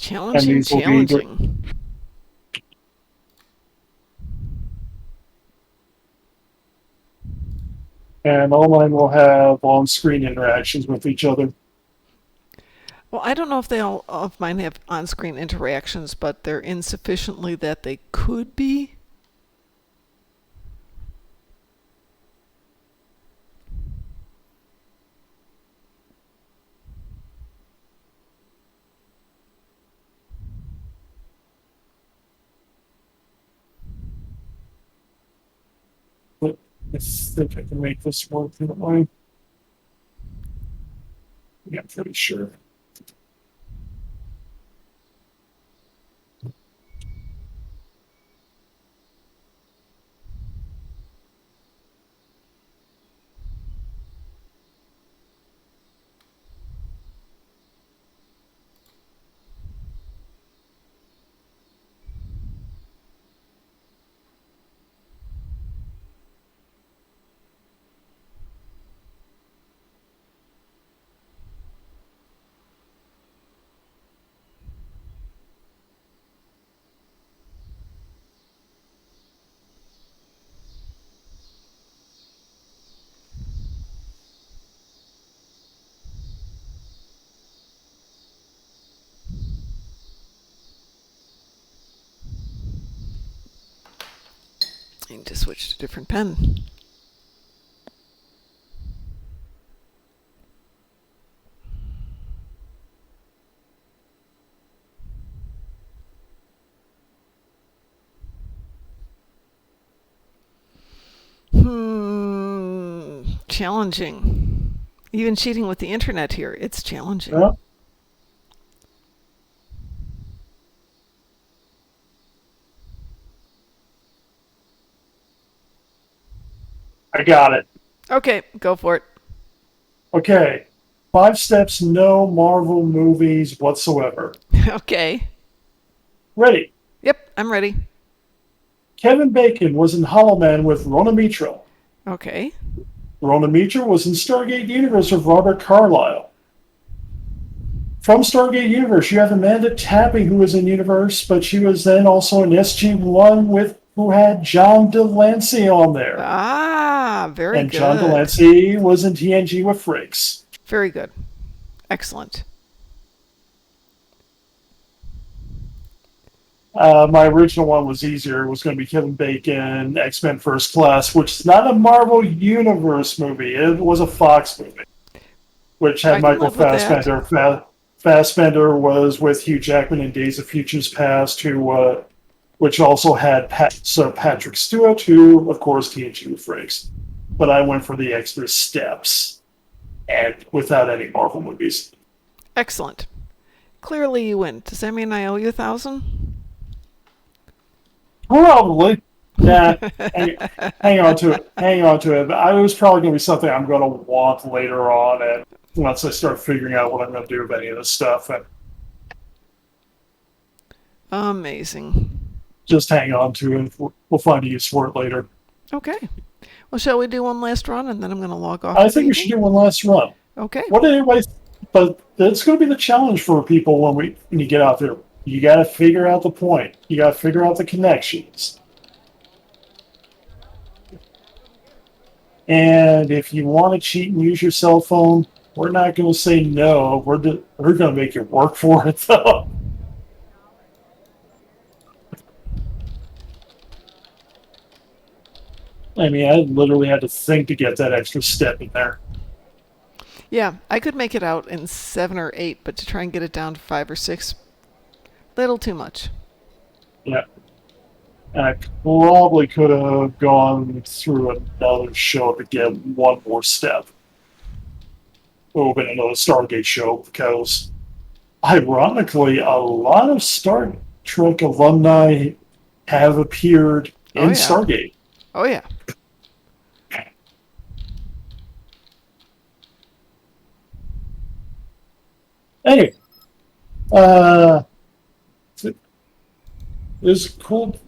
B: Challenging,
A: these will be
B: challenging.
A: And online will have on-screen interactions with each other.
B: Well, I don't know if they all of mine have on-screen interactions, but they're insufficiently that they could be.
A: But I think I can make this work that way. Yeah, I'm pretty sure.
B: I need to switch to a different pen. Challenging. Even cheating with the internet here, it's challenging.
A: Yeah. I got it.
B: Okay, go for it.
A: Okay. 5 steps, no Marvel movies whatsoever.
B: Okay.
A: Ready.
B: Yep, I'm ready.
A: Kevin Bacon was in Hollow Man with Rona Mitra.
B: Okay.
A: Rona Mitra was in Stargate Universe with Robert Carlyle. From Stargate Universe, you have Amanda Tapping, who was in Universe, but she was then also in SG-1 with who had John Delancey on there.
B: Ah, very
A: and
B: good.
A: John Delancey was in TNG with Frakes.
B: Very good. Excellent.
A: My original one was easier. It was going to be Kevin Bacon, X-Men First Class, which is not a Marvel Universe movie. It was a Fox movie, which had Michael Fassbender. Fassbender was with Hugh Jackman in Days of Futures Past, which also had Sir Patrick Stewart, who, of course, TNG with Frakes. But I went for the extra steps, and without any Marvel movies.
B: Excellent. Clearly you win. Does that mean I owe you 1,000?
A: Probably. Nah, hang on to it. Hang on to it. It was probably going to be something I'm going to want later on, and once I start figuring out what I'm going to do with any of this stuff. And
B: amazing.
A: Just hang on to it. We'll find a use for it later.
B: Okay. Well, shall we do one last run, and then I'm going to log off?
A: I think we should do one last run.
B: Okay.
A: What did anybody? But it's going to be the challenge for people when you get out there. You got to figure out the point. You got to figure out the connections. And if you want to cheat and use your cell phone, we're not going to say no. We're going to make you work for it, though. I mean, I literally had to think to get that extra step in there.
B: Yeah, I could make it out in 7 or 8, but to try and get it down to 5 or 6, little too much.
A: Yeah. And I probably could have gone through another show to get one more step. It would have been another Stargate show because, ironically, a lot of Star Trek alumni have appeared in Stargate.
B: Oh, yeah.
A: Anyway, is cool.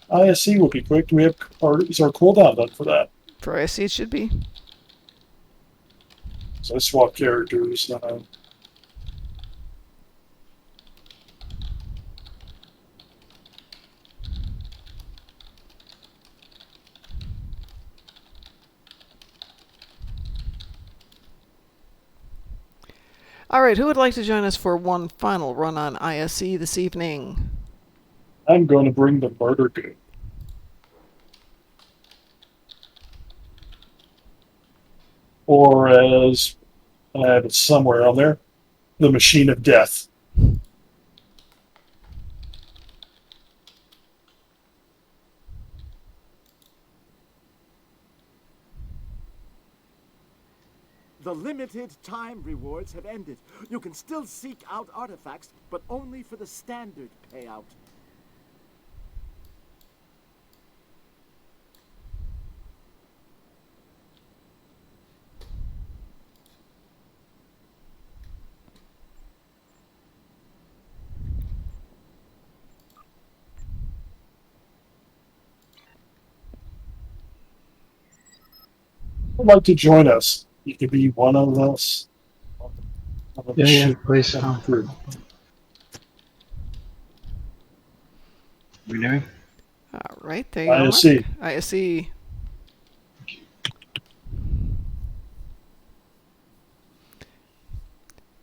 A: ISC will be quick. Do we have, or is our cooldown done for that?
B: For ISC, it should be.
A: So I swap characters.
B: All right, who would like to join us for one final run on ISE this evening?
A: I'm going to bring the murder goon. Or as I have it somewhere on there, the machine of death.
K: The limited time rewards have ended. You can still seek out artifacts, but only for the standard payout.
A: Would like to join us. You could be one of us.
E: Yeah, please.
A: Through.
E: Renewing.
B: All right, there you go.
A: ISE.
B: Mark. ISE.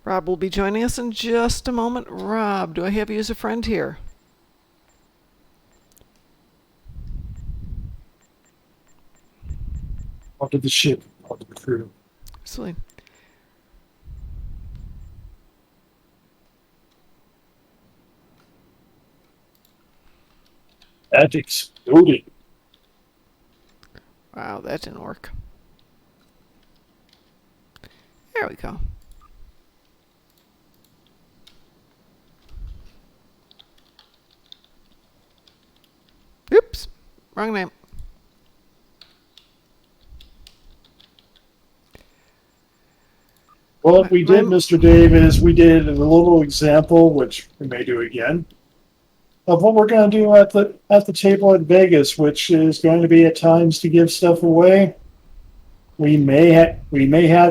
B: Rob will be joining us in just a moment. Rob, do I have you as a friend here?
A: Onto the ship, onto the crew.
B: Absolutely.
A: That exploded.
B: Wow, that didn't work. There we go. Oops, wrong name.
A: Well, what we did, Mr. Dave, is we did a little example, which we may do again, of what we're going to do at the table at Vegas, which is going to be at times to give stuff away. We may have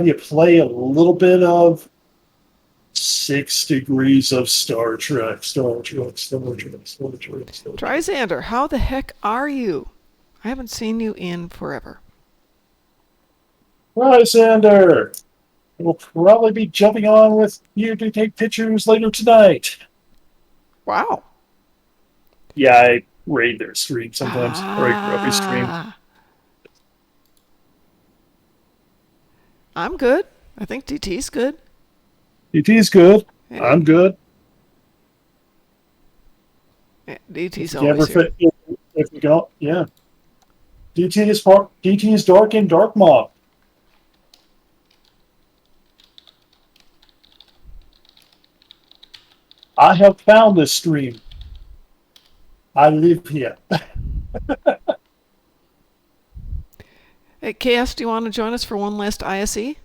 A: you play a little bit of 6 Degrees of Star Trek.
B: Drysander, how the heck are you? I haven't seen you in forever.
A: Lysander, we'll probably be jumping on with you to take pictures later tonight.
B: Wow.
A: Yeah, I raid their stream sometimes, or I grab a stream.
B: I'm good. I think DT's good.
A: DT's good.
B: Hey.
A: I'm good.
B: Yeah, DT's
A: If you
B: always here.
A: if you don't, yeah. DT is dark and Darkmom. I have found this stream. I live here.
B: Hey, KS, do you want to join us for one last ISE?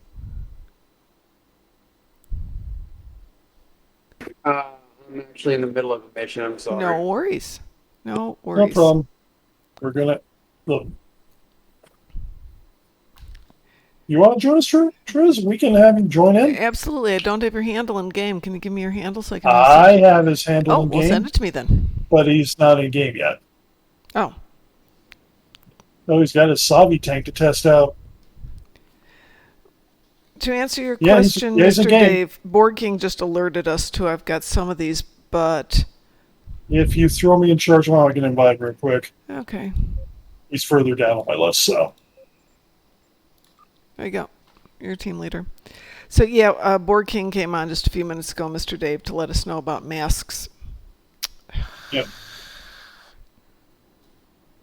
D: I'm actually in the middle of a mission. I'm sorry.
B: No worries. No worries.
A: No problem. We're gonna look. You want to join us, Triz? We can have you join in.
B: Absolutely. I don't have your handle in game. Can you give me your handle so I can?
A: I have his handle in
B: well,
A: game.
B: send it to me then.
A: But he's not in game yet.
B: Oh.
A: No, he's got his Savi tank to test out.
B: To answer your question,
A: he's
B: Mr.
A: in game.
B: Dave, Board King just alerted us to I've got some of these, but...
A: If you throw me in charge, well, I can invite him real quick.
B: Okay.
A: He's further down on my list, so.
B: There you go. You're a team leader. So, yeah, Board King came on just a few minutes ago, Mr. Dave, to let us know about masks.
A: Yep.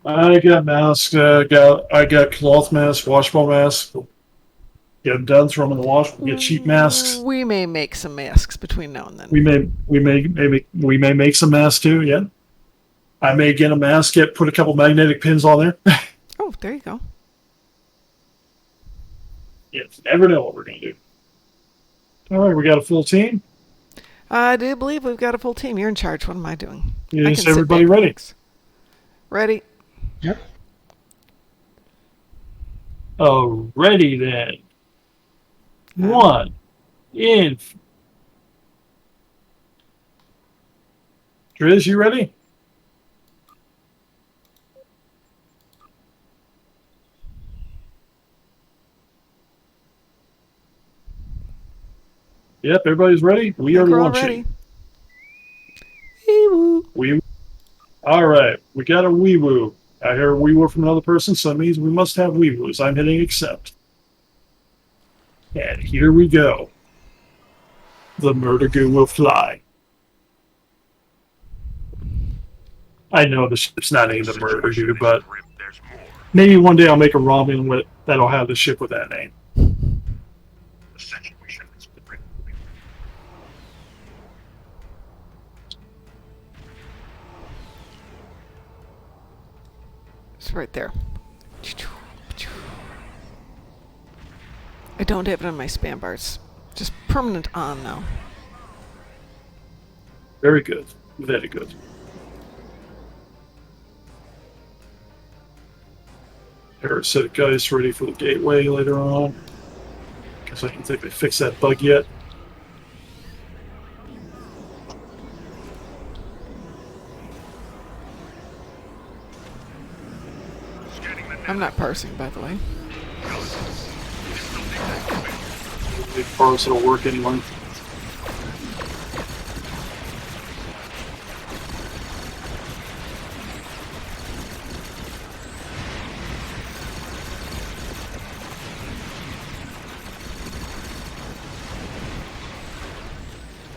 A: I got masks. I got cloth masks, washable masks. Get them done, throw them in the wash. We get cheap masks.
B: We may make some masks between now and then.
A: We may make some masks too. Yeah. I may get a mask. Put a couple magnetic pins on there.
B: Oh, there you go.
A: You never know what we're gonna do. All right, we got a full team.
B: I do believe we've got a full team. You're in charge. What am I doing?
A: Is everybody ready?
B: Ready.
E: Yep.
A: Alrighty then. One. In. Triz, you ready? Yep, everybody's ready. We are
B: We're all
A: launching.
B: ready. Wee-woo.
A: We. All right, we got a wee woo. I hear a wee woo from another person, so that means we must have wee woos. I'm hitting accept. And here we go. The murder goo will fly. I know the ship's not named the murder goo, but
G: There's more.
A: maybe one day I'll make a ramen with that'll have the ship with that name.
G: The situation is grim.
B: It's right there. I don't have it on my spam bars. Just permanent on now.
A: Very good. Very good. Parasitic guys ready for the gateway later on. Because I don't think they fixed that bug yet.
B: I'm not parsing, by the way.
A: Big parts will work anyway.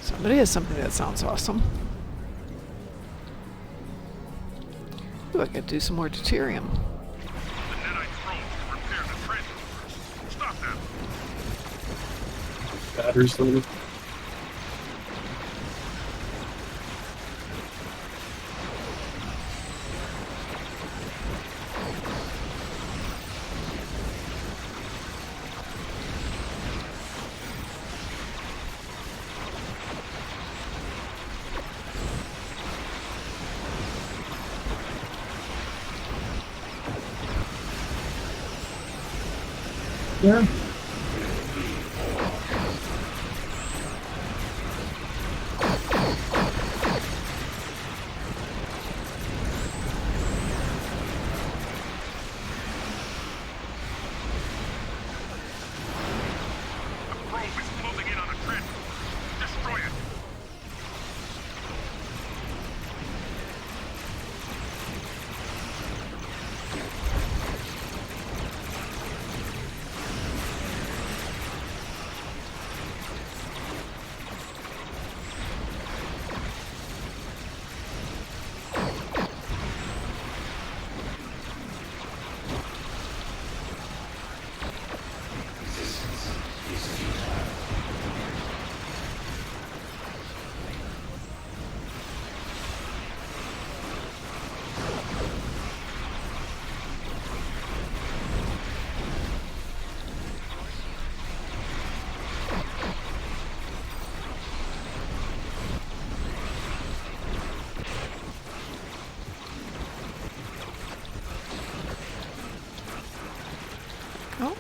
B: Somebody has something that sounds awesome. Ooh, I gotta do some more deuterium.
A: Batteries later. Yeah.
B: Oh.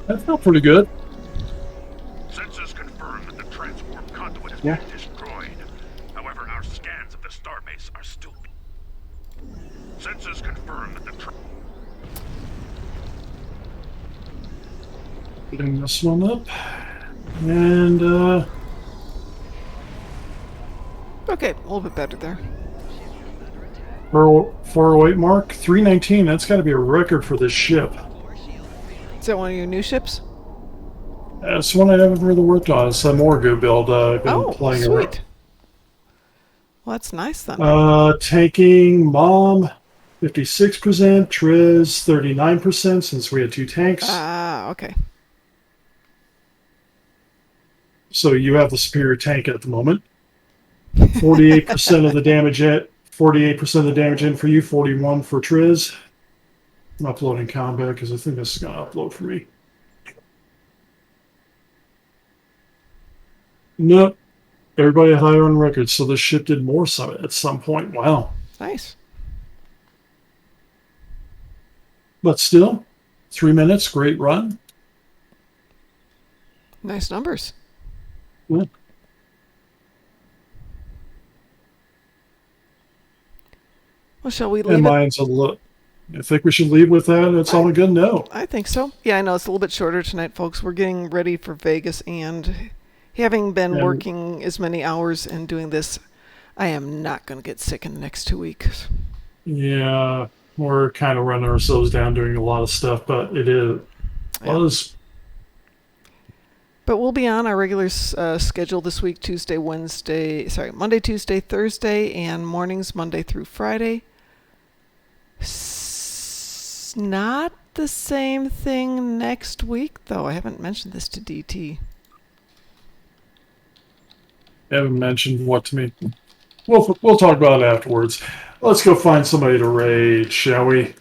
A: That felt pretty good.
G: Sensors confirm that the transwarp conduit has
E: Yeah.
G: been destroyed. However, our scans of the starbase are still. Sensors confirm that the
A: Putting this one up. And,
B: Okay, a little bit better there.
A: 408 mark. 319. That's got to be a record for this ship.
B: Is that one of your new ships?
A: It's one I haven't really worked on. It's a Morgu build. I've been
B: Oh,
A: playing
B: sweet.
A: around.
B: Well, that's nice then.
A: Tanking Mom 56%, Triz 39% since we had 2 tanks.
B: Ah, okay.
A: So you have the superior tank at the moment. 48% of the damage in, 48% of the damage in for you, 41 for Triz. I'm uploading combat because I think this is going to upload for me. Nope. Everybody had higher on record, so this ship did more at some point. Wow.
B: Nice.
A: But still, 3 minutes, great run.
B: Nice numbers.
A: Yeah.
B: Well, shall we
A: And
B: leave it?
A: mine's a look. I think we should leave with that. It's on a good note.
B: I think so. Yeah, I know it's a little bit shorter tonight, folks. We're getting ready for Vegas, and having been working as many hours and doing this, I am not going to get sick in the next 2 weeks.
A: Yeah, we're kind of running ourselves down doing a lot of stuff, but it is.
B: But we'll be on our regular schedule this week, Monday, Tuesday, Thursday, and mornings Monday through Friday. Not the same thing next week, though. I haven't mentioned this to DT.
A: Haven't mentioned what to me. We'll talk about it afterwards. Let's go find somebody to raid, shall we?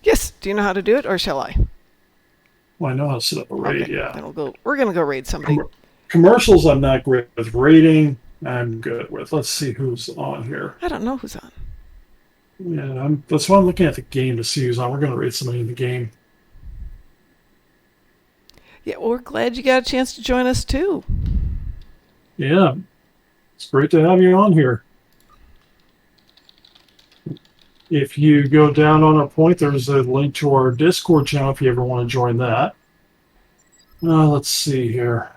B: Yes. Do you know how to do it, or shall I?
A: Well, I know how to set up a raid.
B: Okay,
A: Yeah.
B: then we're gonna go raid somebody.
A: Commercials, I'm not great with. Raiding, I'm good with. Let's see who's on here.
B: I don't know who's on.
A: Yeah, that's why I'm looking at the game to see who's on. We're going to raid somebody in the game.
B: Yeah, well, we're glad you got a chance to join us too.
A: Yeah, it's great to have you on here. If you go down on our point, there's a link to our Discord channel if you ever want to join that. Let's see here.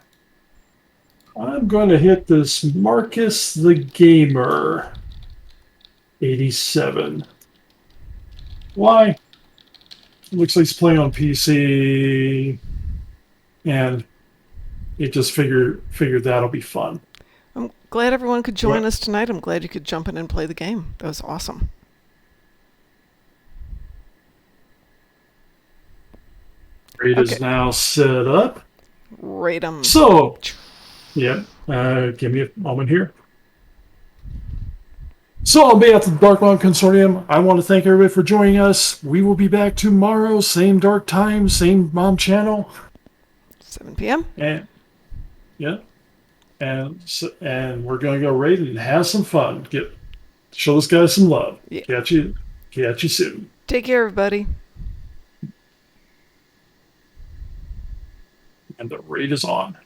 A: I'm going to hit this Marcus the Gamer 87. Why? It looks like he's playing on PC, and it just figured that'll be fun.
B: I'm glad everyone could join us tonight. I'm glad you could jump in and play the game. That was awesome.
A: Raid is now set up.
B: Raid 'em.
A: So, yeah, give me a moment here. So, on behalf of the Darkmom Consortium, I want to thank everybody for joining us. We will be back tomorrow, same dark time, same mom channel.
B: 7 p.m.
A: And yeah, and we're gonna go raid and have some fun. Show this guy some love.
B: Yeah.
A: Catch you soon.
B: Take care, everybody.
A: And the raid is on.